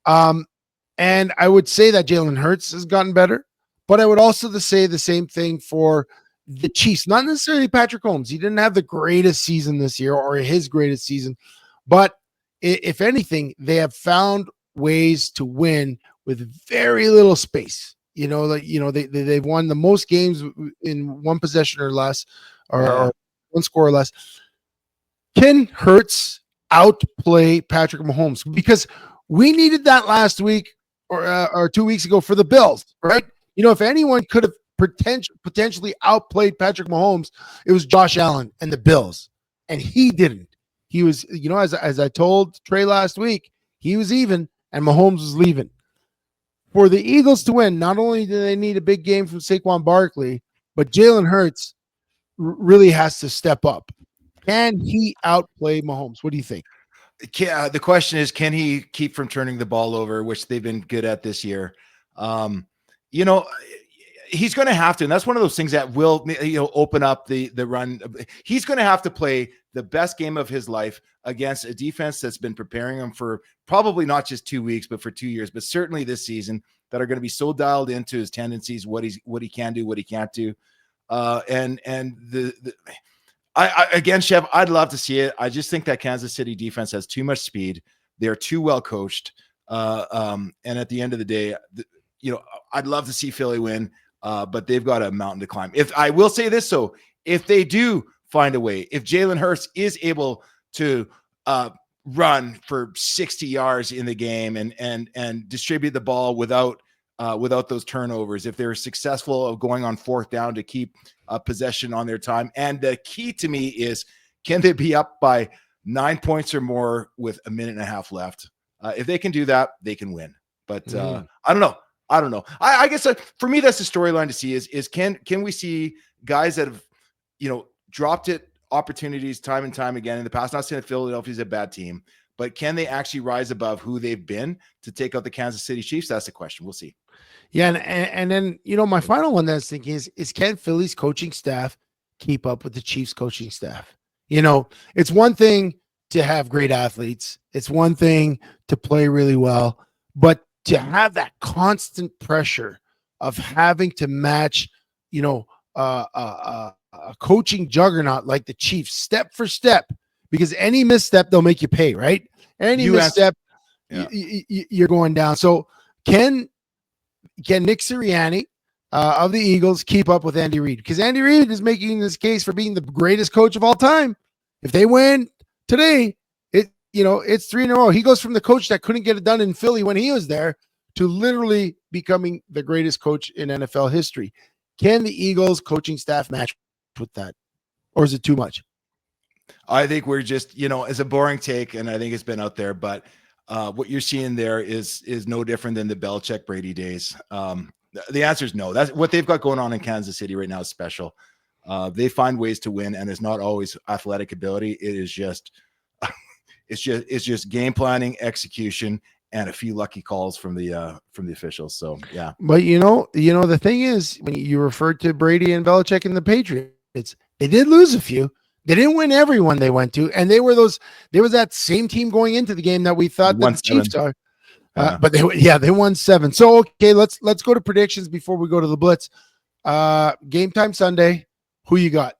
And I would say that Jalen Hurts has gotten better, but I would also say the same thing for the Chiefs. Not necessarily Patrick Mahomes. He didn't have the greatest season this year, or his greatest season, but if anything, they have found ways to win with very little space. They've won the most games in one possession or less, or one score or less. Can Hurts outplay Patrick Mahomes? Because we needed that last week or 2 weeks ago for the Bills, right? If anyone could have potentially outplayed Patrick Mahomes, it was Josh Allen and the Bills, and he didn't. He was, as I told Trey last week, he was even, and Mahomes was leaving. For the Eagles to win, not only do they need a big game from Saquon Barkley, but Jalen Hurts really has to step up. Can he outplay Mahomes? What do you think? The question is, can he keep from turning the ball over, which they've been good at this year? You know, he's going to have to, and that's one of those things that will, open up the run. He's going to have to play the best game of his life against a defense that's been preparing him for probably not just 2 weeks, but for 2 years, but certainly this season, that are going to be so dialed into his tendencies, what he can do, what he can't do. And again, Chev, I'd love to see it. I just think that Kansas City defense has too much speed. They're too well coached. And at the end of the day, I'd love to see Philly win, but they've got a mountain to climb. If I will say this, so if they do find a way, if Jalen Hurts is able to run for 60 yards in the game and distribute the ball without those turnovers, if they're successful of going on fourth down to keep possession on their time. And the key to me is, can they be up by 9 points or more with a minute and a half left? If they can do that, they can win. But I don't know. I guess for me, that's the storyline to see is can we see guys that have, dropped it opportunities time and time again in the past? Not saying that Philadelphia's a bad team, but can they actually rise above who they've been to take out the Kansas City Chiefs? That's the question. We'll see. Yeah. And then, my final one that I was thinking is can Philly's coaching staff keep up with the Chiefs coaching staff? It's one thing to have great athletes. It's one thing to play really well, but to have that constant pressure of having to match, a coaching juggernaut like the Chiefs step for step, because any misstep, they'll make you pay, right? Any misstep, you're going down. So can Nick Sirianni of the Eagles keep up with Andy Reid? Because Andy Reid is making this case for being the greatest coach of all time. If they win today, it's 3 in a row. He goes from the coach that couldn't get it done in Philly when he was there to literally becoming the greatest coach in NFL history. Can the Eagles coaching staff match with that? Or is it too much? I think we're just, it's a boring take, and I think it's been out there, but what you're seeing there is no different than the Belichick Brady days. The answer is no. That's what they've got going on in Kansas City right now is special. They find ways to win, and it's not always athletic ability. It is just, it's just game planning, execution, and a few lucky calls from the officials. So yeah. But the thing is, when you referred to Brady and Belichick and the Patriots, they did lose a few. They didn't win everyone they went to, and there was that same team going into the game that we thought that the Chiefs are. But they won 7. So okay, let's go to predictions before we go to the Blitz. Game time Sunday. Who you got?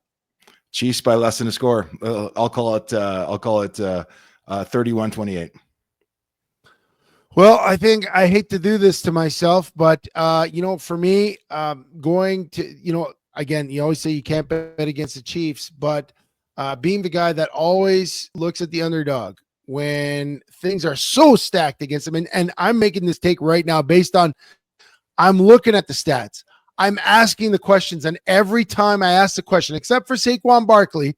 Chiefs by less than a score. I'll call it 31-28. Well, I think I hate to do this to myself, but for me, going to, again, you always say you can't bet against the Chiefs, but being the guy that always looks at the underdog when things are so stacked against them, and I'm making this take right now based on I'm looking at the stats. I'm asking the questions, and every time I ask the question, except for Saquon Barkley,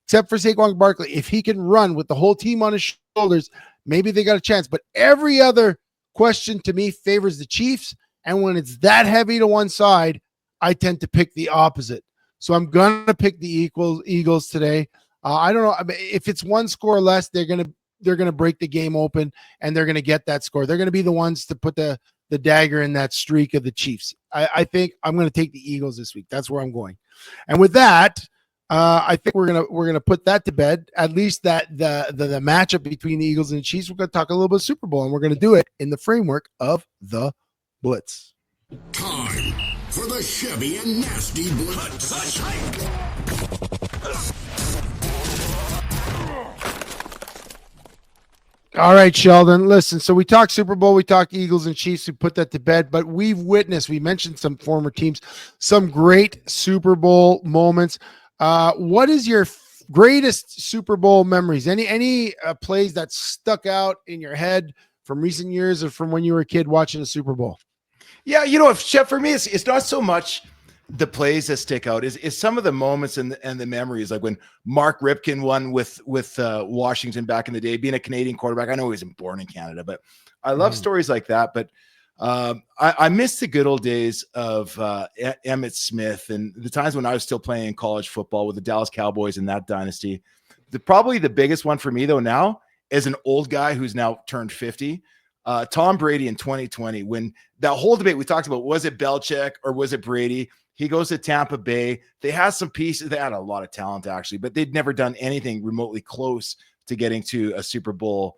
if he can run with the whole team on his shoulders, maybe they got a chance. But every other question to me favors the Chiefs, and when it's that heavy to one side, I tend to pick the opposite. So I'm gonna pick the Eagles today. I don't know if it's one score less, they're gonna break the game open, and they're gonna get that score. They're gonna be the ones to put the dagger in that streak of the Chiefs. I think I'm gonna take the Eagles this week. That's where I'm going. And with that, I think we're gonna put that to bed. At least that the matchup between the Eagles and the Chiefs. We're gonna talk a little bit of Super Bowl, and we're gonna do it in the framework of the Blitz. Time for the Chevy and Nasty Blitz. All right, Sheldon, listen. So we talked Super Bowl, we talked Eagles and Chiefs, we put that to bed, but we mentioned some former teams, some great Super Bowl moments. What is your greatest Super Bowl memories? Any plays that stuck out in your head from recent years or from when you were a kid watching a Super Bowl? Yeah, Chef, for me, it's not so much the plays that stick out, is some of the moments and the memories, like when Mark Ripken won with Washington back in the day, being a Canadian quarterback. I know he wasn't born in Canada, but I love stories like that. But I miss the good old days of Emmitt Smith and the times when I was still playing college football with the Dallas Cowboys in that dynasty. Probably the biggest one for me, though, now as an old guy who's now turned 50, Tom Brady in 2020, when that whole debate we talked about, was it Belichick or was it Brady? He goes to Tampa Bay. They had some pieces. They had a lot of talent, actually, but they'd never done anything remotely close to getting to a Super Bowl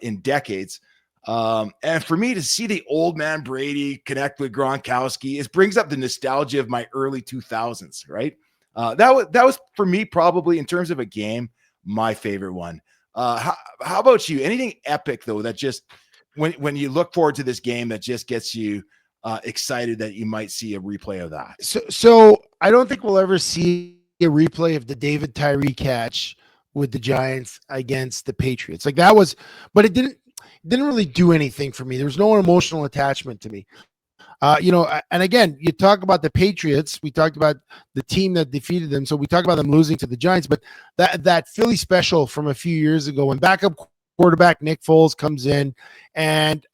in decades. And for me to see the old man Brady connect with Gronkowski, it brings up the nostalgia of my early 2000s, right? That was for me, probably in terms of a game, my favorite one. How about you? Anything epic though, that just when you look forward to this game, that just gets you excited that you might see a replay of that? So I don't think we'll ever see a replay of the David Tyree catch with the Giants against the Patriots. Like that was, but it didn't really do anything for me. There was no emotional attachment to me. And again, you talk about the Patriots. We talked about the team that defeated them. So we talked about them losing to the Giants, but that Philly special from a few years ago when backup quarterback Nick Foles comes in and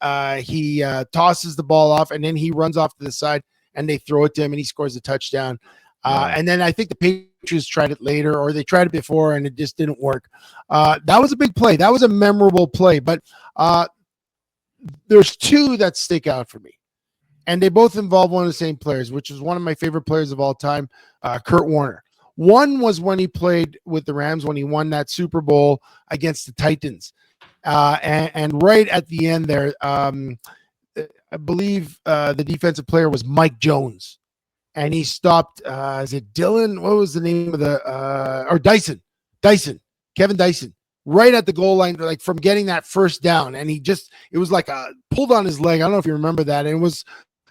he tosses the ball off and then he runs off to the side and they throw it to him and he scores a touchdown. And then I think the Patriots tried it later, or they tried it before and it just didn't work. That was a big play. That was a memorable play, but there's two that stick out for me. And they both involve one of the same players, which is one of my favorite players of all time, Kurt Warner. One was when he played with the Rams, when he won that Super Bowl against the Titans. And right at the end there, I believe the defensive player was Mike Jones. And he stopped, is it Dylan? What was the name of or Dyson, Kevin Dyson, right at the goal line, like from getting that first down. And it was like pulled on his leg. I don't know if you remember that. And it was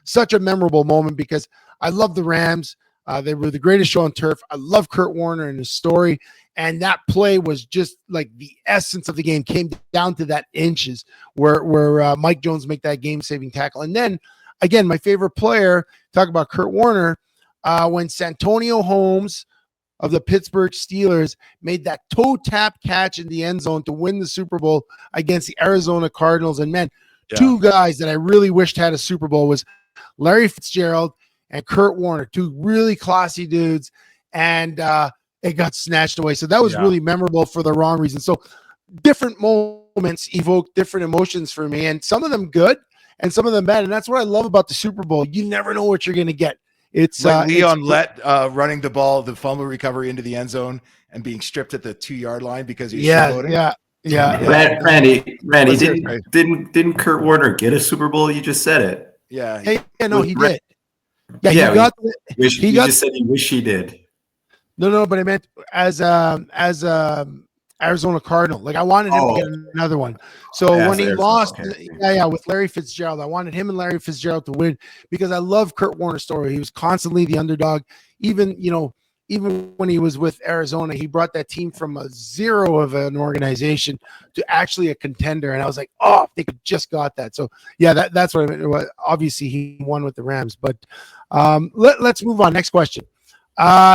such a memorable moment because I love the Rams. They were the greatest show on turf. I love Kurt Warner and his story. And that play was just like the essence of the game, came down to that inches where Mike Jones make that game-saving tackle. And then, again, my favorite player, talk about Kurt Warner, when Santonio Holmes of the Pittsburgh Steelers made that toe tap catch in the end zone to win the Super Bowl against the Arizona Cardinals. And man, two guys that I really wished had a Super Bowl was Larry Fitzgerald and Kurt Warner, two really classy dudes. And it got snatched away. So that was really memorable for the wrong reason. So different moments evoke different emotions for me, and some of them good and some of them bad. And that's what I love about the Super Bowl. You never know what you're going to get. It's like Leon Lett running the ball, the fumble recovery into the end zone and being stripped at the 2-yard line because he's Yeah. Randy, didn't Kurt Warner get a Super Bowl? You just said it. Yeah. He did. Yeah, he just said he wish he did. No, but I meant as Arizona Cardinal. Like I wanted him to get another one. So when he lost, with Larry Fitzgerald, I wanted him and Larry Fitzgerald to win because I love Kurt Warner's story. He was constantly the underdog. Even when he was with Arizona, he brought that team from a zero of an organization to actually a contender. And I was like, oh, if they could just got that. So yeah, that's what I meant. Obviously he won with the Rams, but let's move on. Next question.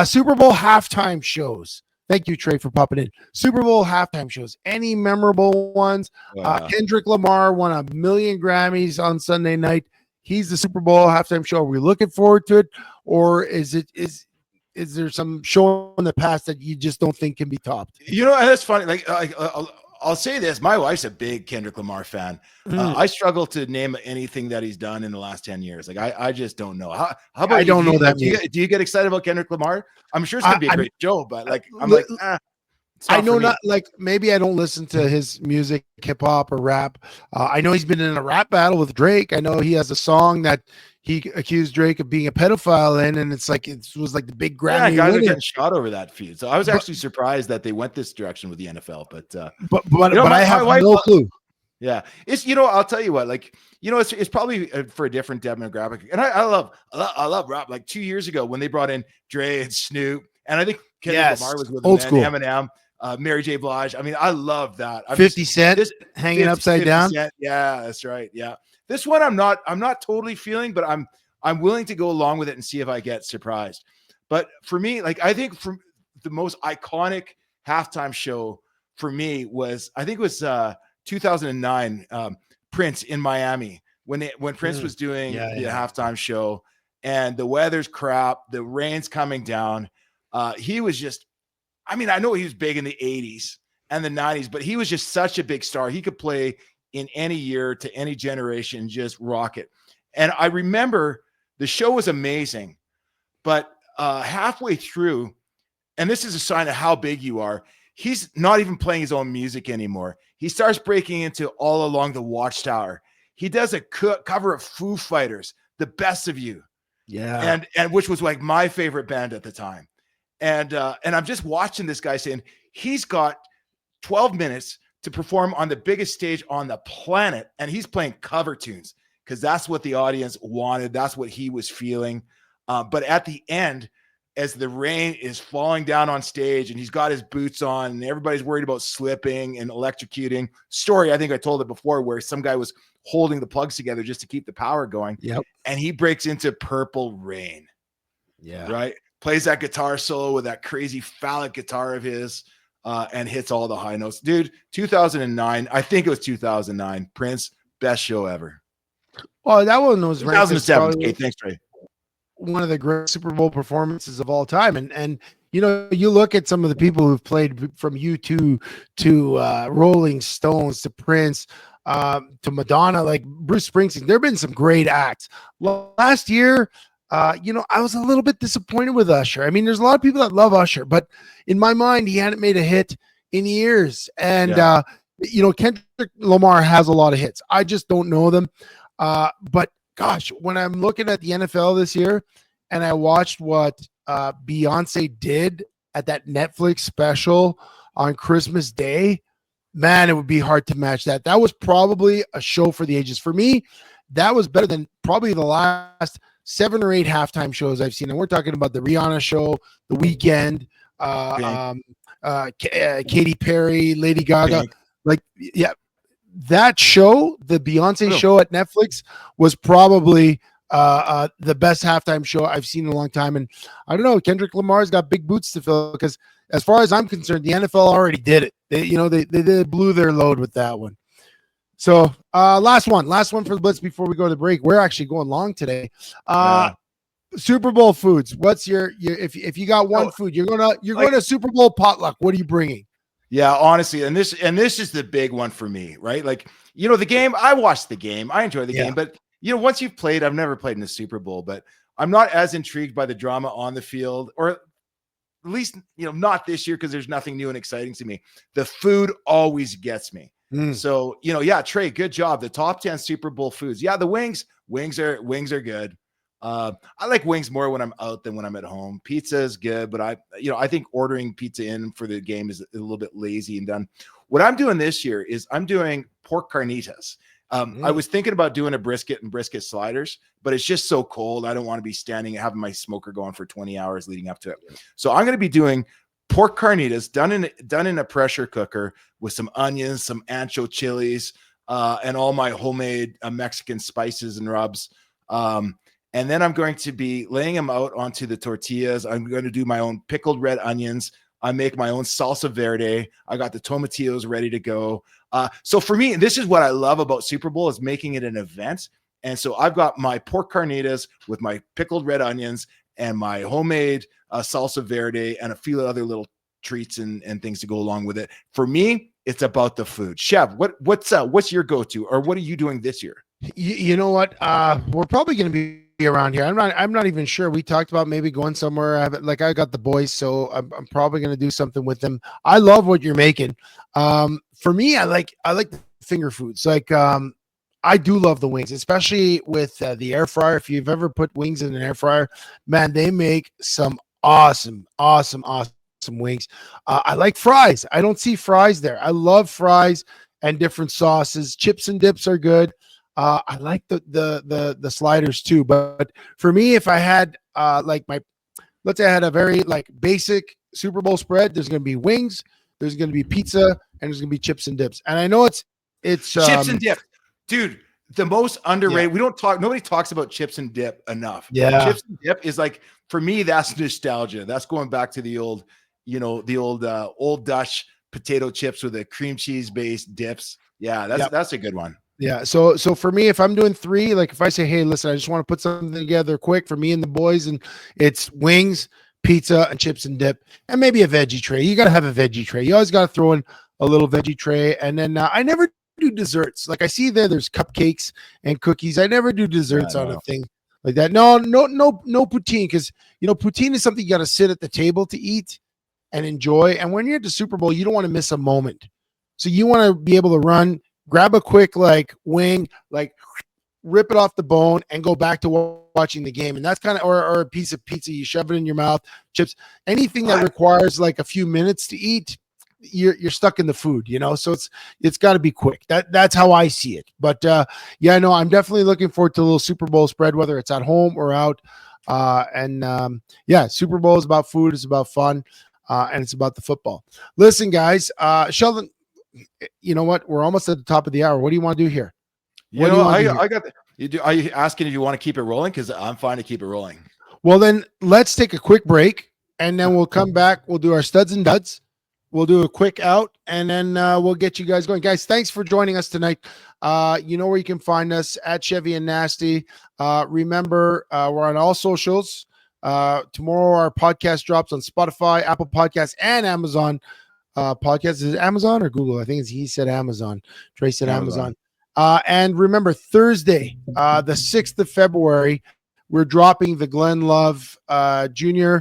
Super Bowl halftime shows. Thank you, Trey, for popping in. Super Bowl halftime shows. Any memorable ones? Kendrick Lamar won 1 million Grammys on Sunday night. He's the Super Bowl halftime show. Are we looking forward to it? Or is there some show in the past that you just don't think can be topped? That's funny. Like I'll say this. My wife's a big Kendrick Lamar fan. I struggle to name anything that he's done in the last 10 years. Like I just don't know. How about I don't know that. Do you get excited about Kendrick Lamar? I'm sure it's gonna be a great show, but like I know not like maybe I don't listen to his music, hip hop or rap. I know he's been in a rap battle with Drake. I know he has a song that he accused Drake of being a pedophile in, and it's like it was like the big Grammy. Yeah, guys are getting shot over that feud. So I was actually surprised that they went this direction with the NFL. But I have no clue. Yeah, it's I'll tell you what, like it's probably for a different demographic, and I love rap. Like 2 years ago when they brought in Dre and Snoop, and I think Kendrick Lamar was with old them, school. Eminem, Mary J. Blige. I mean, I love that. 50 Cent hanging upside down. Cent. Yeah, that's right. Yeah, this one I'm not totally feeling, but I'm willing to go along with it and see if I get surprised. But for me, like I think from the most iconic halftime show for me was 2009 Prince in Miami when Prince was doing the halftime show, and the weather's crap, the rain's coming down. He was just, I mean, I know he was big in the 80s, and the 90s, but he was just such a big star. He could play in any year to any generation, just rock it. And I remember the show was amazing, but halfway through, and this is a sign of how big you are, he's not even playing his own music anymore. He starts breaking into All Along the Watchtower. He does a cover of Foo Fighters, The Best of You. Yeah. And which was like my favorite band at the time. And I'm just watching this guy saying he's got 12 minutes to perform on the biggest stage on the planet. And he's playing cover tunes because that's what the audience wanted. That's what he was feeling. But at the end, as the rain is falling down on stage and he's got his boots on and everybody's worried about slipping and electrocuting. Story, I think I told it before, where some guy was holding the plugs together just to keep the power going. Yep. And he breaks into Purple Rain. Yeah. Right. Plays that guitar solo with that crazy phallic guitar of his and hits all the high notes. Dude, 2009, I think it was 2009. Prince, best show ever. Oh, that one was 2007. Okay, thanks, Trey. One of the great Super Bowl performances of all time. And you know, you look at some of the people who've played from U2 to Rolling Stones to Prince to Madonna, like Bruce Springsteen. There have been some great acts. Last year, you know, I was a little bit disappointed with Usher. I mean, there's a lot of people that love Usher, but in my mind, he hadn't made a hit in years. And, you know, Kendrick Lamar has a lot of hits. I just don't know them. But gosh, when I'm looking at the NFL this year and I watched what Beyonce did at that Netflix special on Christmas Day, man, it would be hard to match that. That was probably a show for the ages. For me, that was better than probably the last 7 or 8 halftime shows I've seen. And we're talking about the Rihanna show, The Weeknd, Katy Perry, Lady Gaga. Pink. Like, yeah, that show, the Beyonce show at Netflix, was probably the best halftime show I've seen in a long time. And I don't know, Kendrick Lamar's got big boots to fill because as far as I'm concerned, the NFL already did it. They blew their load with that one. So last one for the Blitz before we go to the break. We're actually going long today. Super Bowl foods. What's your if you got one food, you're going to Super Bowl potluck. What are you bringing? Yeah, honestly, and this is the big one for me, right? Like, you know, the game, I watched the game, I enjoy the game, but you know, once you've played, I've never played in a Super Bowl, but I'm not as intrigued by the drama on the field, or at least, you know, not this year because there's nothing new and exciting to me. The food always gets me. So, you know, yeah, Trey, good job. The top 10 Super Bowl foods. Yeah, the wings are good. I like wings more when I'm out than when I'm at home. Pizza is good, but I think ordering pizza in for the game is a little bit lazy and done. What I'm doing this year is I'm doing pork carnitas. I was thinking about doing a brisket and brisket sliders, but it's just so cold. I don't want to be standing and having my smoker going for 20 hours leading up to it. So I'm going to be doing pork carnitas done in a pressure cooker with some onions, some ancho chilies, and all my homemade Mexican spices and rubs. And then I'm going to be laying them out onto the tortillas. I'm going to do my own pickled red onions. I make my own salsa verde. I got the tomatillos ready to go. So for me, this is what I love about Super Bowl is making it an event. And so I've got my pork carnitas with my pickled red onions and my homemade salsa verde and a few other little treats and things to go along with it. For me, it's about the food. Chev, what's your go-to, or what are you doing this year? You know what? We're probably going to be around here. I'm not even sure. We talked about maybe going somewhere. I got the boys, so I'm probably going to do something with them. I love what you're making. For me, I like the finger foods. Like, I do love the wings, especially with the air fryer. If you've ever put wings in an air fryer, man, they make some awesome wings. I like fries. I don't see fries there. I love fries and different sauces. Chips and dips are good. I like the sliders too, but for me, if I had let's say I had a very basic Super Bowl spread, there's going to be wings, there's going to be pizza, and there's going to be chips and dips. And I know it's chips and dip, dude. The most underrated. Nobody talks about chips and dip enough. Yeah, chips and dip is like, for me, that's nostalgia. That's going back to the old, old Dutch potato chips with the cream cheese based dips. Yeah, that's a good one. Yeah. So for me, if I'm doing 3, like if I say, hey, listen, I just want to put something together quick for me and the boys, and it's wings, pizza, and chips and dip, and maybe a veggie tray. You got to have a veggie tray. You always got to throw in a little veggie tray, and then I never do desserts. Like I see there's cupcakes and cookies. I never do desserts on a thing like that. No poutine, because poutine is something you got to sit at the table to eat and enjoy. And when you're at the Super Bowl, you don't want to miss a moment. So you want to be able to run, grab a quick wing, rip it off the bone, and go back to watching the game. And that's kind of, or a piece of pizza, you shove it in your mouth, chips, anything that requires a few minutes to eat, you're stuck in the food, so it's got to be quick. That's how I see it. But I'm definitely looking forward to a little Super Bowl spread, whether it's at home or out. Super Bowl is about food, it's about fun, and it's about the football. Listen, guys, Sheldon, you know what? We're almost at the top of the hour. What do you want to do here? Are you asking if you want to keep it rolling? Because I'm fine to keep it rolling. Well, then let's take a quick break, and then we'll come back. We'll do our studs and duds. We'll do a quick out, and then we'll get you guys going. Guys, thanks for joining us tonight. You know where you can find us, at Chevy and Nasty. Remember, we're on all socials. Tomorrow our podcast drops on Spotify, Apple Podcasts, and Amazon Podcasts. Is it Amazon or Google? I think he said Amazon. Trey said Amazon. And remember, Thursday, the 6th of February, we're dropping the Glenn Love Jr.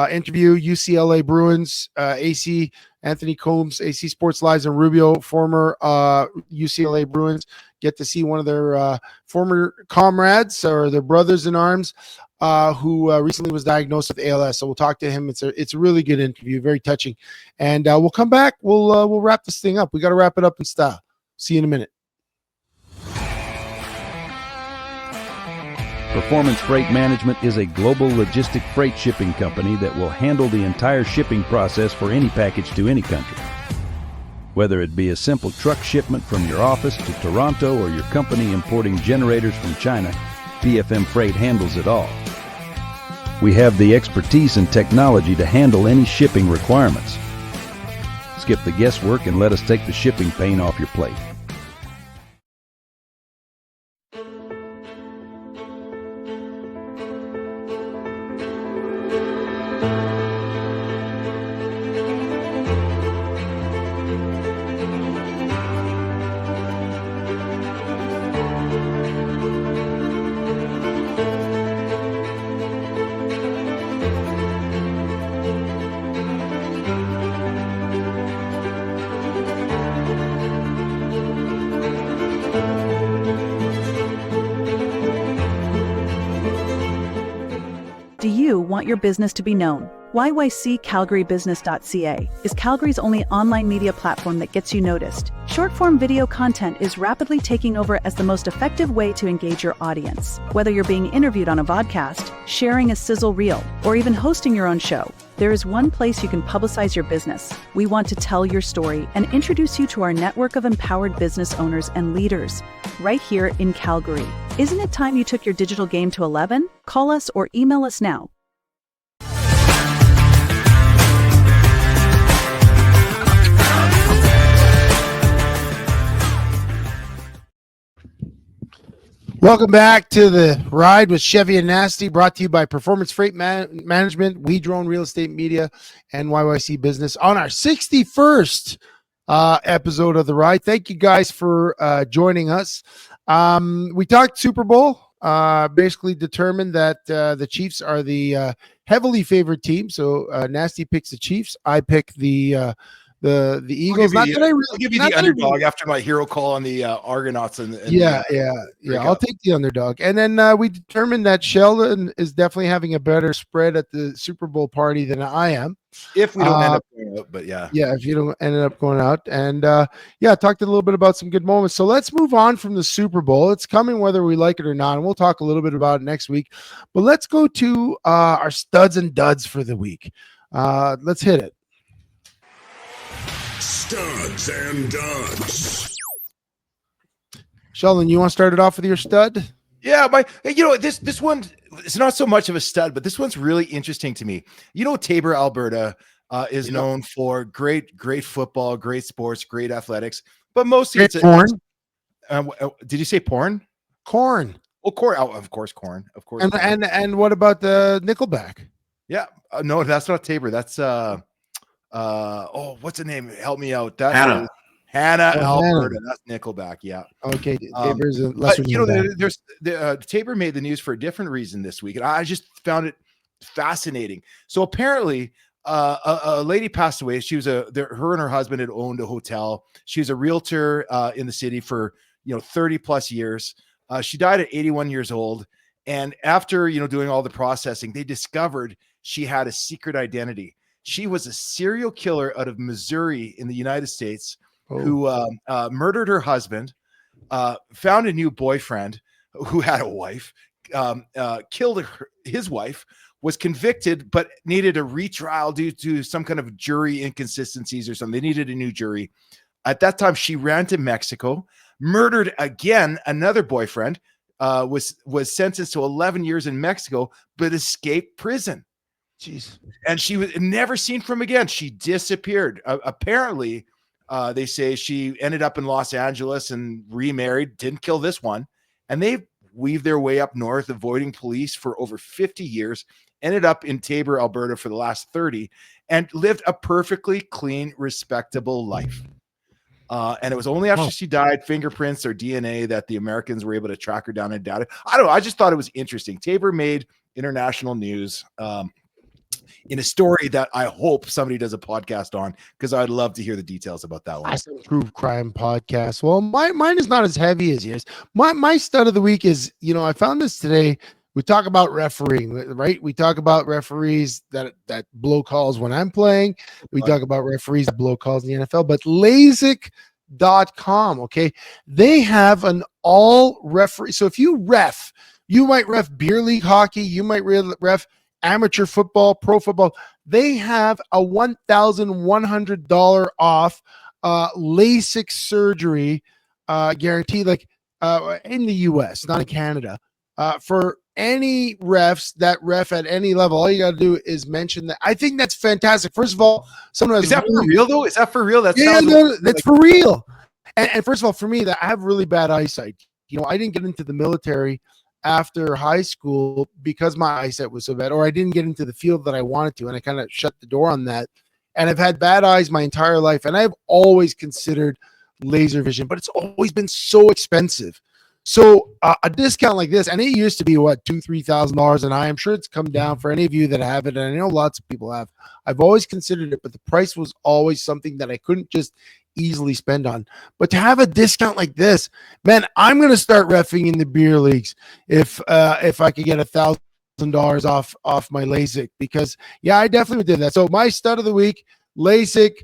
Interview, UCLA Bruins, AC Anthony Combs, AC Sports Lives in Rubio, former UCLA Bruins. Get to see one of their former comrades or their brothers in arms who recently was diagnosed with ALS. So we'll talk to him. It's a really good interview, very touching. And we'll come back. We'll wrap this thing up. We got to wrap it up in style. See you in a minute. Performance Freight Management is a global logistic freight shipping company that will handle the entire shipping process for any package to any country. Whether it be a simple truck shipment from your office to Toronto or your company importing generators from China, PFM Freight handles it all. We have the expertise and technology to handle any shipping requirements. Skip the guesswork and let us take the shipping pain off your plate. Do you want your business to be known? YYCCalgaryBusiness.ca is Calgary's only online media platform that gets you noticed. Short-form video content is rapidly taking over as the most effective way to engage your audience. Whether you're being interviewed on a vodcast, sharing a sizzle reel, or even hosting your own show, there is one place you can publicize your business. We want to tell your story and introduce you to our network of empowered business owners and leaders right here in Calgary. Isn't it time you took your digital game to 11? Call us or email us now. Welcome back to the ride with Chevy and Nasty, brought to you by Performance Freight Management, We Drone Real Estate Media, and YYC Business on our 61st episode of the ride. Thank you guys for joining us. We talked Super Bowl, basically determined that the Chiefs are the heavily favored team. So Nasty picks the Chiefs. I pick the Eagles. I'll give you the underdog after my hero call on the Argonauts. Yeah. I'll take the underdog. And then we determined that Sheldon is definitely having a better spread at the Super Bowl party than I am. If we don't end up going out, but yeah. Yeah, if you don't end up going out. And talked a little bit about some good moments. So let's move on from the Super Bowl. It's coming whether we like it or not. And we'll talk a little bit about it next week. But let's go to our studs and duds for the week. Let's hit it. Studs and duds. Sheldon, you want to start it off with your stud? Yeah, this one is not so much of a stud, but this one's really interesting to me. Tabor, Alberta is known for great football, great sports, great athletics, but mostly it's corn. Did you say porn? Corn. Oh, corn. Oh, of course, corn. Of course. And what about the Nickelback? Yeah. No, that's not Tabor. That's what's the name? Help me out. That Hannah. is Hannah Oh, Alberta. Hannah. That's Nickelback. Yeah. Okay, Um, Tabor's a but lesser known band. there's Tabor made the news for a different reason this week, and I just found it fascinating. So apparently, a lady passed away. She was her and her husband had owned a hotel. She was a realtor in the city for 30 plus years. She died at 81 years old, and after doing all the processing, they discovered she had a secret identity. She was a serial killer out of Missouri in the United States who murdered her husband. Found a new boyfriend who had a wife, killed his wife, was convicted, but needed a retrial due to some kind of jury inconsistencies or something. They needed a new jury. At that time, she ran to Mexico, murdered again another boyfriend, was sentenced to 11 years in Mexico, but escaped prison. Jeez. And she was never seen from again. She disappeared. Apparently, they say she ended up in Los Angeles and remarried, didn't kill this one. And they weaved their way up north, avoiding police for over 50 years, ended up in Tabor, Alberta for the last 30, and lived a perfectly clean, respectable life. And it was only after she died, fingerprints or DNA, that the Americans were able to track her down and data. I don't know. I just thought it was interesting. Tabor made international news. In a story that I hope somebody does a podcast on, because I'd love to hear the details about that one. That's a true crime podcast. Well, mine is not as heavy as yours. My stud of the week is, I found this today. We talk about refereeing, right? We talk about referees that blow calls when I'm playing. We talk about referees that blow calls in the NFL, but LASIK.com, okay? They have an all referee. So if you might ref beer league hockey, you might ref amateur football, pro football. They have a $1,100 off LASIK surgery guaranteed, like in the US, not in Canada, for any refs that ref at any level. All you got to do is mention that. I think that's fantastic. First of all, someone is that for real though? Is that for real? That's for real. And first of all, for me, that I have really bad eyesight. I didn't get into the military after high school because my eyesight was so bad, or I didn't get into the field that I wanted to, and I kind of shut the door on that. And I've had bad eyes my entire life, and I've always considered laser vision, but it's always been so expensive. So a discount like this, and it used to be $2,000-$3,000 an eye. I'm sure it's come down for any of you that have it, and I know lots of people have. I've always considered it, but the price was always something that I couldn't just easily spend on. But to have a discount like this, man, I'm going to start reffing in the beer leagues if I could get $1,000 off my LASIK, because I definitely did that. So my stud of the week, LASIK.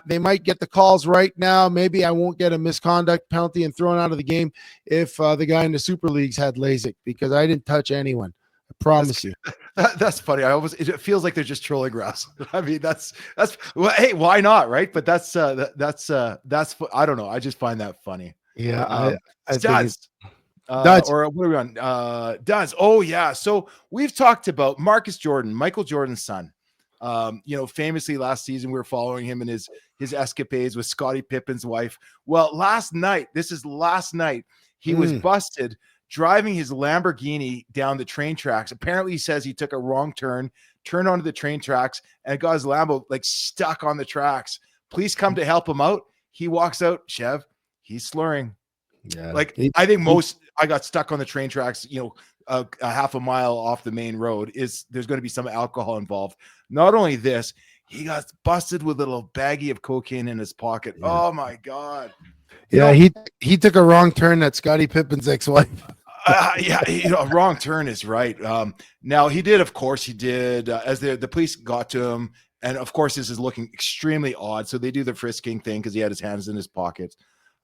They might get the calls right now. Maybe I won't get a misconduct penalty and thrown out of the game if the guy in the super leagues had LASIK, because I didn't touch anyone. I promise you. That's funny. It feels like they're just trolling Russ. I mean, that's well, hey, why not, right? But that's I don't know. I just find that funny. Yeah, Duds. Or what are we on? Duds. Oh yeah. So we've talked about Marcus Jordan, Michael Jordan's son. Famously last season we were following him and his escapades with Scottie Pippen's wife. Well, last night, he was busted driving his Lamborghini down the train tracks. Apparently, he says he took a wrong turn, turned onto the train tracks, and got his Lambo stuck on the tracks. Police come to help him out. He walks out, Chev, he's slurring. Yeah. I think I got stuck on the train tracks, a half a mile off the main road, there's going to be some alcohol involved. Not only this, he got busted with a little baggie of cocaine in his pocket. Yeah. Oh my God. He took a wrong turn at Scottie Pippen's ex-wife. A wrong turn is right. Now he did as the police got to him. And of course, this is looking extremely odd. So they do the frisking thing because he had his hands in his pockets.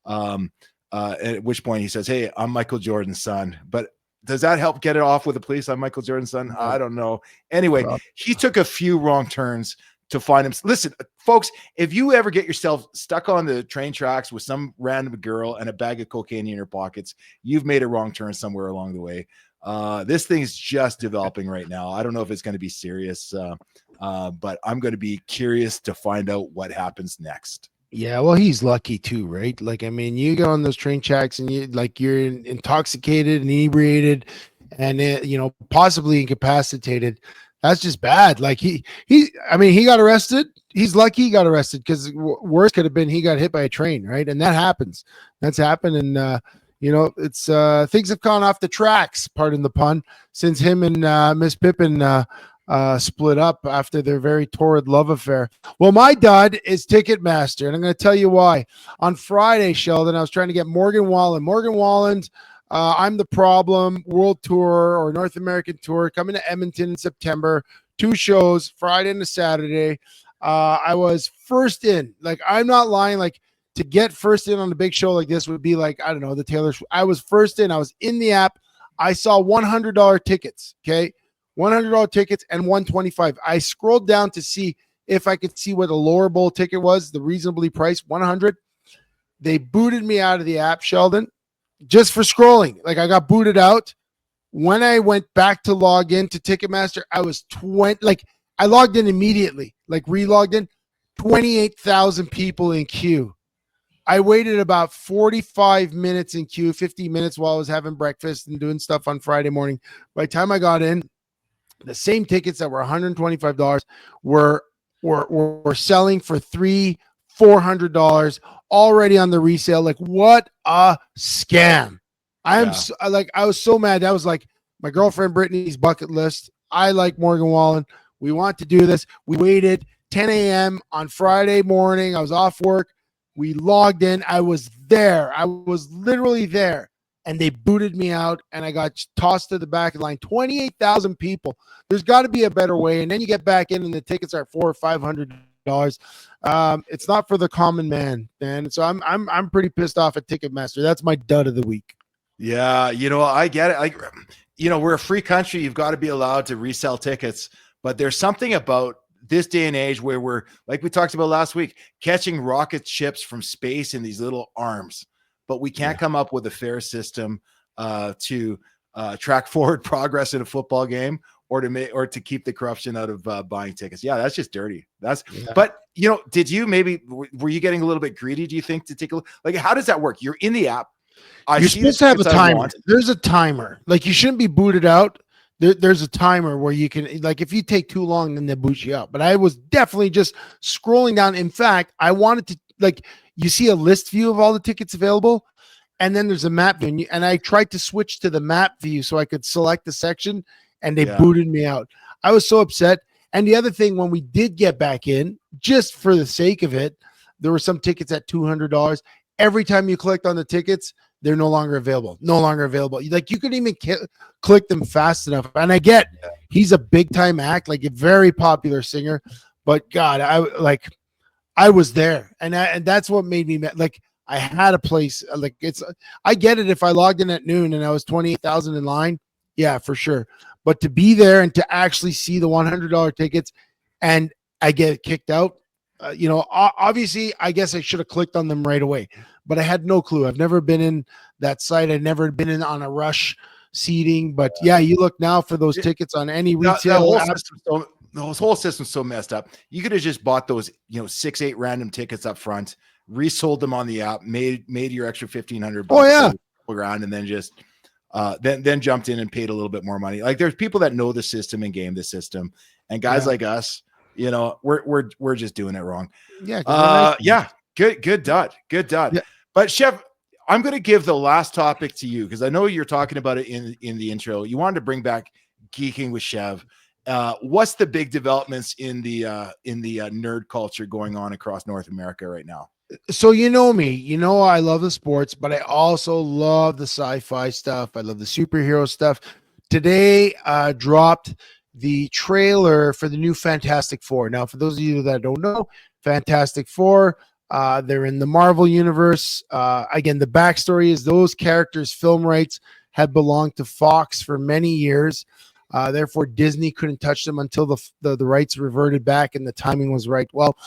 At which point he says, "Hey, I'm Michael Jordan's son." But does that help get it off with the police? I'm Michael Jordan's son. I don't know. Anyway, he took a few wrong turns to find him. Listen, folks, if you ever get yourself stuck on the train tracks with some random girl and a bag of cocaine in your pockets, you've made a wrong turn somewhere along the way. This thing is just developing right now. I don't know if it's going to be serious, but I'm going to be curious to find out what happens next. Yeah, well, he's lucky too, right? You go on those train tracks and you're intoxicated, inebriated, and possibly incapacitated. That's just bad. Like he got arrested. He's lucky he got arrested, because worse could have been he got hit by a train, right? And that happens. That's happened. And, it's things have gone off the tracks, pardon the pun, since him and Miss Pippin split up after their very torrid love affair. Well, my dud is Ticketmaster, and I'm going to tell you why. On Friday, Sheldon, I was trying to get Morgan Wallen. Morgan Wallen's I'm the Problem World Tour or North American Tour coming to Edmonton in September. 2 shows, Friday and a Saturday. I was first in. Like, I'm not lying. Like, to get first in on a big show like this would be like, I don't know, the Taylor Swift. I was first in. I was in the app. I saw $100 tickets, okay? $100 tickets and $125. I scrolled down to see if I could see what a lower bowl ticket was, the reasonably priced, $100. They booted me out of the app, Sheldon, just for scrolling. Like, I got booted out. When I went back to log in to Ticketmaster, I was I logged in immediately, like re-logged in, 28,000 people in queue. I waited about 45 minutes in queue, 50 minutes while I was having breakfast and doing stuff on Friday morning. By the time I got in, the same tickets that were $125 were selling for $400 already on the resale. Like, what a scam. I was so mad. That was like my girlfriend Brittany's bucket list. I like Morgan Wallen. We want to do this. We waited 10 a.m. on Friday morning. I was off work. We logged in. I was there. I was literally there. And they booted me out, and I got tossed to the back of the line. 28,000 people. There's got to be a better way. And then you get back in, and the tickets are $400 or $500. It's not for the common man. So I'm pretty pissed off at Ticketmaster. That's my dud of the week. Yeah, I get it. Like, we're a free country. You've got to be allowed to resell tickets. But there's something about this day and age where we're, like we talked about last week, catching rocket ships from space in these little arms. But we can't come up with a fair system to track forward progress in a football game, or to keep the corruption out of buying tickets. Yeah, that's just dirty. But did you were you getting a little bit greedy? Do you think, to take a look? Like, how does that work? You're in the app. You're supposed to have a timer. There's a timer. Like, you shouldn't be booted out. There's a timer where you can, like, if you take too long, then they boot you out. But I was definitely just scrolling down. In fact, I wanted to, like, you see a list view of all the tickets available, and then there's a map view. And I tried to switch to the map view so I could select the section, and they booted me out. I was so upset. And the other thing, when we did get back in, just for the sake of it, there were some tickets at $200. Every time you clicked on the tickets, they're no longer available. Like, you couldn't even click them fast enough. And I get he's a big time act, like a very popular singer, but God, I was there, and that's what made me mad. Like, I had a place. Like, I get it if I logged in at noon and I was 28,000 in line, yeah, for sure. But to be there and to actually see the $100 tickets, and I get kicked out. Obviously, I guess I should have clicked on them right away, but I had no clue. I've never been in that site. I've never been in on a rush seating. But yeah, you look now for those tickets on any retail app. The whole system's so messed up. You could have just bought those, 6-8 random tickets up front, resold them on the app, made your extra $1,500. Oh yeah, around, and then just then jumped in and paid a little bit more money. Like, there's people that know the system and game the system, and guys like us. We're just doing it wrong. Yeah. Good dud. Yeah. But Chev, I'm going to give the last topic to you, because I know you're talking about it in the intro. You wanted to bring back geeking with Chev. What's the big developments in the nerd culture going on across North America right now? So me, I love the sports, but I also love the sci-fi stuff. I love the superhero stuff. Today dropped the trailer for the new Fantastic Four. Now, for those of you that don't know, Fantastic Four, they're in the Marvel universe. Again, the backstory is those characters' film rights had belonged to Fox for many years. Therefore, Disney couldn't touch them until the rights reverted back and the timing was right. Well,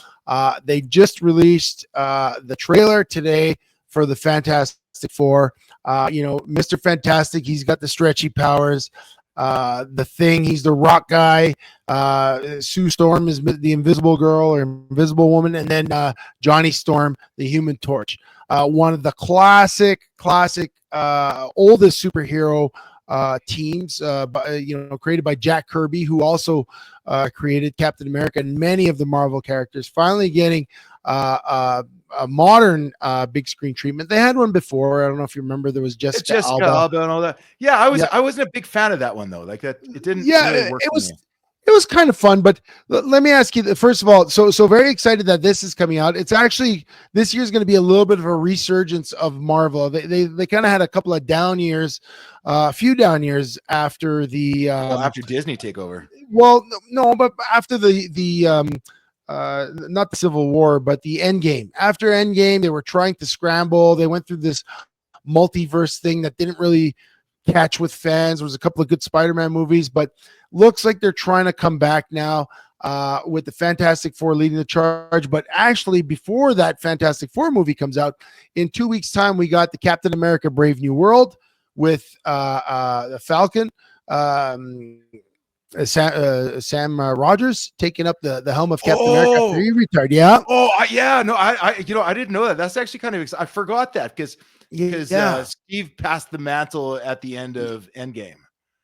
they just released the trailer today for the Fantastic Four. Mr. Fantastic, he's got the stretchy powers. The Thing, he's the rock guy. Sue Storm is the Invisible Girl or Invisible Woman, and then Johnny Storm, the Human Torch. One of the classic oldest superhero teams, created by Jack Kirby, who also created Captain America and many of the Marvel characters, finally getting a modern big screen treatment. They had one before. I don't know if you remember. There was Jessica Alba and all that. Yeah, I wasn't a big fan of that one though. Like that, it didn't. Yeah, really work it for was. me. It was kind of fun, but let me ask you, first of all, so very excited that this is coming out. It's actually, this year's going to be a little bit of a resurgence of Marvel. They kind of had a couple of down years, a few down years after the after Disney takeover. Well, no, but after not the Civil War, but the Endgame. After Endgame, they were trying to scramble. They went through this multiverse thing that didn't really catch with fans. There was a couple of good Spider-Man movies, but looks like they're trying to come back now with the Fantastic Four leading the charge. But actually, before that Fantastic Four movie comes out, in 2 weeks' time, we got the Captain America Brave New World with the Falcon, Sam Rogers taking up the helm of Captain America after he retired. Yeah. No, I didn't know that. That's actually kind of I forgot that because Steve passed the mantle at the end of Endgame.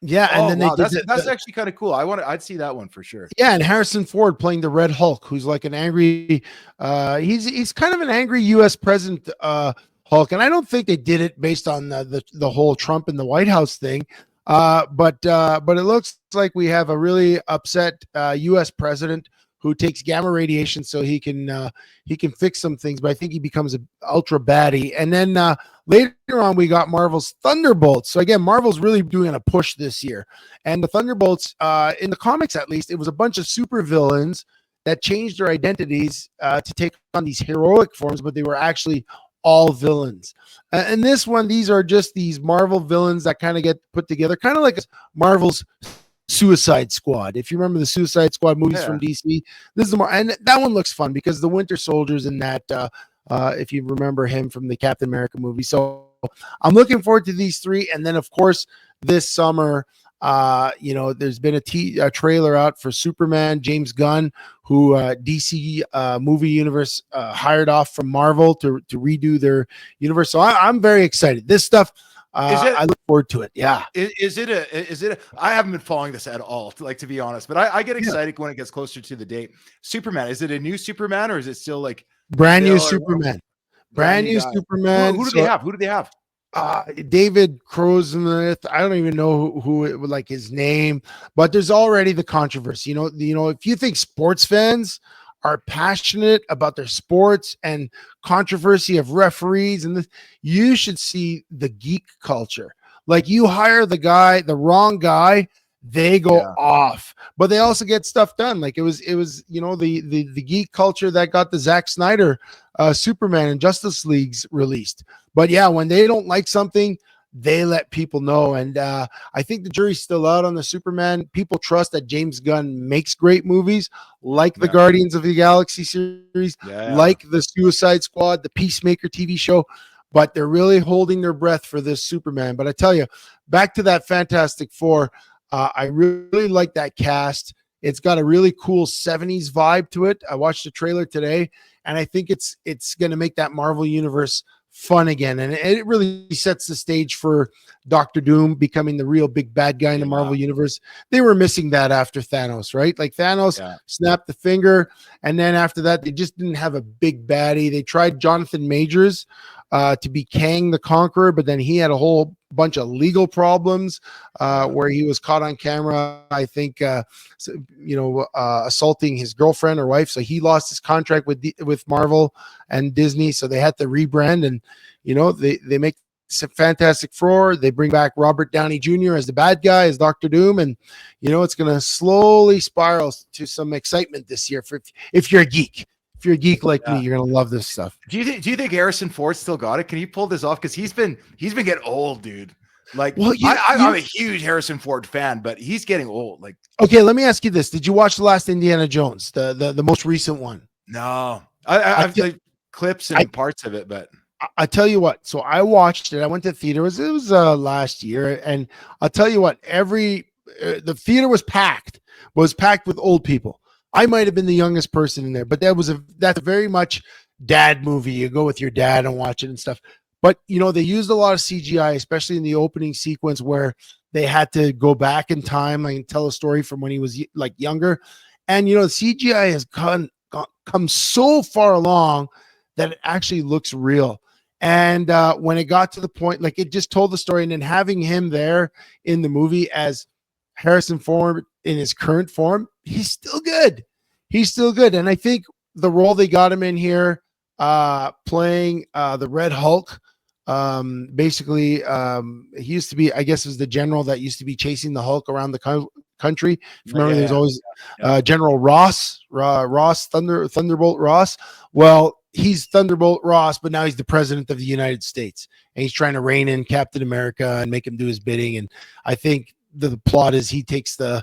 Yeah, and then that's actually kind of cool. I'd see that one for sure. Yeah, and Harrison Ford playing the Red Hulk, who's like an angry. He's kind of an angry U.S. president Hulk, and I don't think they did it based on the whole Trump and the White House thing. But it looks like we have a really upset U.S. president who takes gamma radiation so he can fix some things, but I think he becomes an ultra baddie. And then later on, we got Marvel's Thunderbolts. So again, Marvel's really doing a push this year. And the Thunderbolts, in the comics at least, it was a bunch of super villains that changed their identities to take on these heroic forms, but they were actually all villains. And this one, these are just these Marvel villains that kind of get put together, kind of like Marvel's Suicide Squad. If you remember the Suicide Squad movies from DC, this is the more, and that one looks fun because the Winter Soldier's in that. If you remember him from the Captain America movie, so I'm looking forward to these three. And then of course this summer, there's been a trailer out for Superman. James Gunn, who DC movie universe hired off from Marvel to redo their universe. So I'm very excited. This stuff. I look forward to it. Yeah. Is it I haven't been following this at all, to be honest, but I get excited when it gets closer to the date. Superman, is it a new Superman or is it still like brand new Superman? Brand new Superman. Who do they have? Who do they have? David Crowsmith. I don't even know who it would like his name, but there's already the controversy. If you think sports fans are passionate about their sports and controversy of referees and this, you should see the geek culture. Like you hire the wrong guy, they go off, but they also get stuff done. Like it was the geek culture that got the Zack Snyder Superman and Justice Leagues released. But yeah, when they don't like something, they let people know. And I think the jury's still out on the Superman. People trust that James Gunn makes great movies like the Guardians of the Galaxy series, like the Suicide Squad, the Peacemaker TV show, but they're really holding their breath for this Superman. But I tell you, back to that Fantastic Four, I really like that cast. It's got a really cool 70s vibe to it. I watched the trailer today, and I think it's going to make that Marvel universe fun again, and it really sets the stage for Doctor Doom becoming the real big bad guy in the Marvel universe. They were missing that after Thanos, right? Like Thanos snapped the finger, and then after that, they just didn't have a big baddie. They tried Jonathan Majors to be Kang the Conqueror, but then he had a whole bunch of legal problems where he was caught on camera, I think, assaulting his girlfriend or wife. So he lost his contract with Marvel and Disney. So they had to rebrand, and they make Fantastic Four. They bring back Robert Downey Jr. as the bad guy, as Doctor Doom, and it's going to slowly spiral to some excitement this year. If you're a geek. If you're a geek like me, you're gonna love this stuff. Do you think Harrison Ford still got it? Can he pull this off? Because he's been getting old, dude. Like, I'm a huge Harrison Ford fan, but he's getting old. Like, okay, let me ask you this: did you watch the last Indiana Jones, the most recent one? No, I've like clips and parts of it, but I tell you what. So I watched it. I went to the theater. It was last year, and I'll tell you what. The theater was packed. Was packed with old people. I might have been the youngest person in there, but that's very much dad movie. You go with your dad and watch it and stuff. But they used a lot of CGI, especially in the opening sequence where they had to go back in time and tell a story from when he was like younger. And, the CGI has come so far along that it actually looks real. And when it got to the point, like it just told the story, and then having him there in the movie as Harrison Ford in his current form, he's still good. He's still good. And I think the role they got him in here, playing the Red Hulk, basically, he used to be, I guess, was the general that used to be chasing the Hulk around the country. Remember, there's always General Ross, Thunderbolt Ross. Well, he's Thunderbolt Ross, but now he's the president of the United States, and he's trying to rein in Captain America and make him do his bidding. And I think the plot is he takes the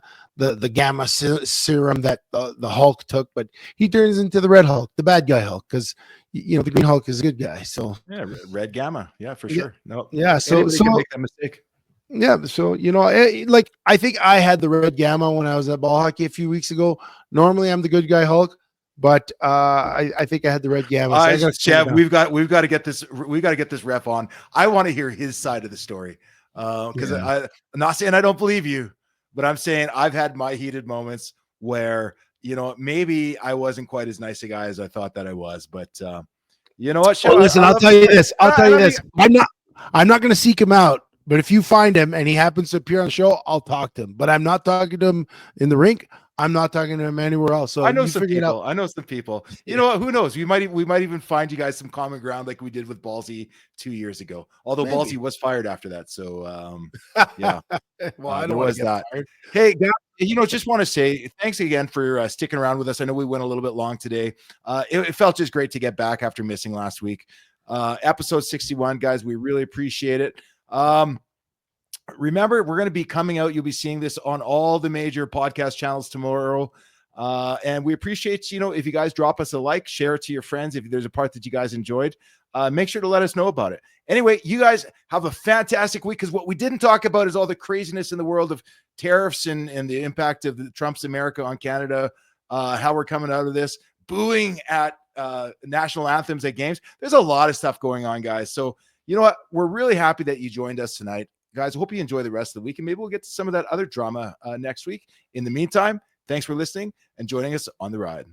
gamma serum that the Hulk took, but he turns into the Red Hulk, the bad guy Hulk, because the Green Hulk is a good guy. So yeah, red gamma, yeah, for sure. No, yeah, so make that mistake. Yeah, so like I think I had the red gamma when I was at ball hockey a few weeks ago. Normally, I'm the good guy Hulk, but I think I had the red gamma. So Chev, we've got to get this. We got to get this ref on. I want to hear his side of the story because I'm not saying I don't believe you, but I'm saying I've had my heated moments where maybe I wasn't quite as nice a guy as I thought that I was. But you know what? Chev, listen, I'll tell you this. I'm not going to seek him out. But if you find him and he happens to appear on the show, I'll talk to him. But I'm not talking to him in the rink. I'm not talking to him anywhere else. So I know some people. You know what? Who knows? We might even find you guys some common ground like we did with Ballsy 2 years ago. Although maybe. Ballsy was fired after that. So yeah. Well, I don't want to get that. Fired. Hey, guys, just want to say thanks again for sticking around with us. I know we went a little bit long today. It felt just great to get back after missing last week. Episode 61, guys. We really appreciate it. Remember, we're going to be coming out. You'll be seeing this on all the major podcast channels tomorrow. And we appreciate, if you guys drop us a like, share it to your friends. If there's a part that you guys enjoyed, make sure to let us know about it. Anyway, you guys have a fantastic week, because what we didn't talk about is all the craziness in the world of tariffs and the impact of Trump's America on Canada, how we're coming out of this, booing at national anthems at games. There's a lot of stuff going on, guys. So, you know what? We're really happy that you joined us tonight. Guys, I hope you enjoy the rest of the week, and maybe we'll get to some of that other drama next week. In the meantime, thanks for listening and joining us on the ride.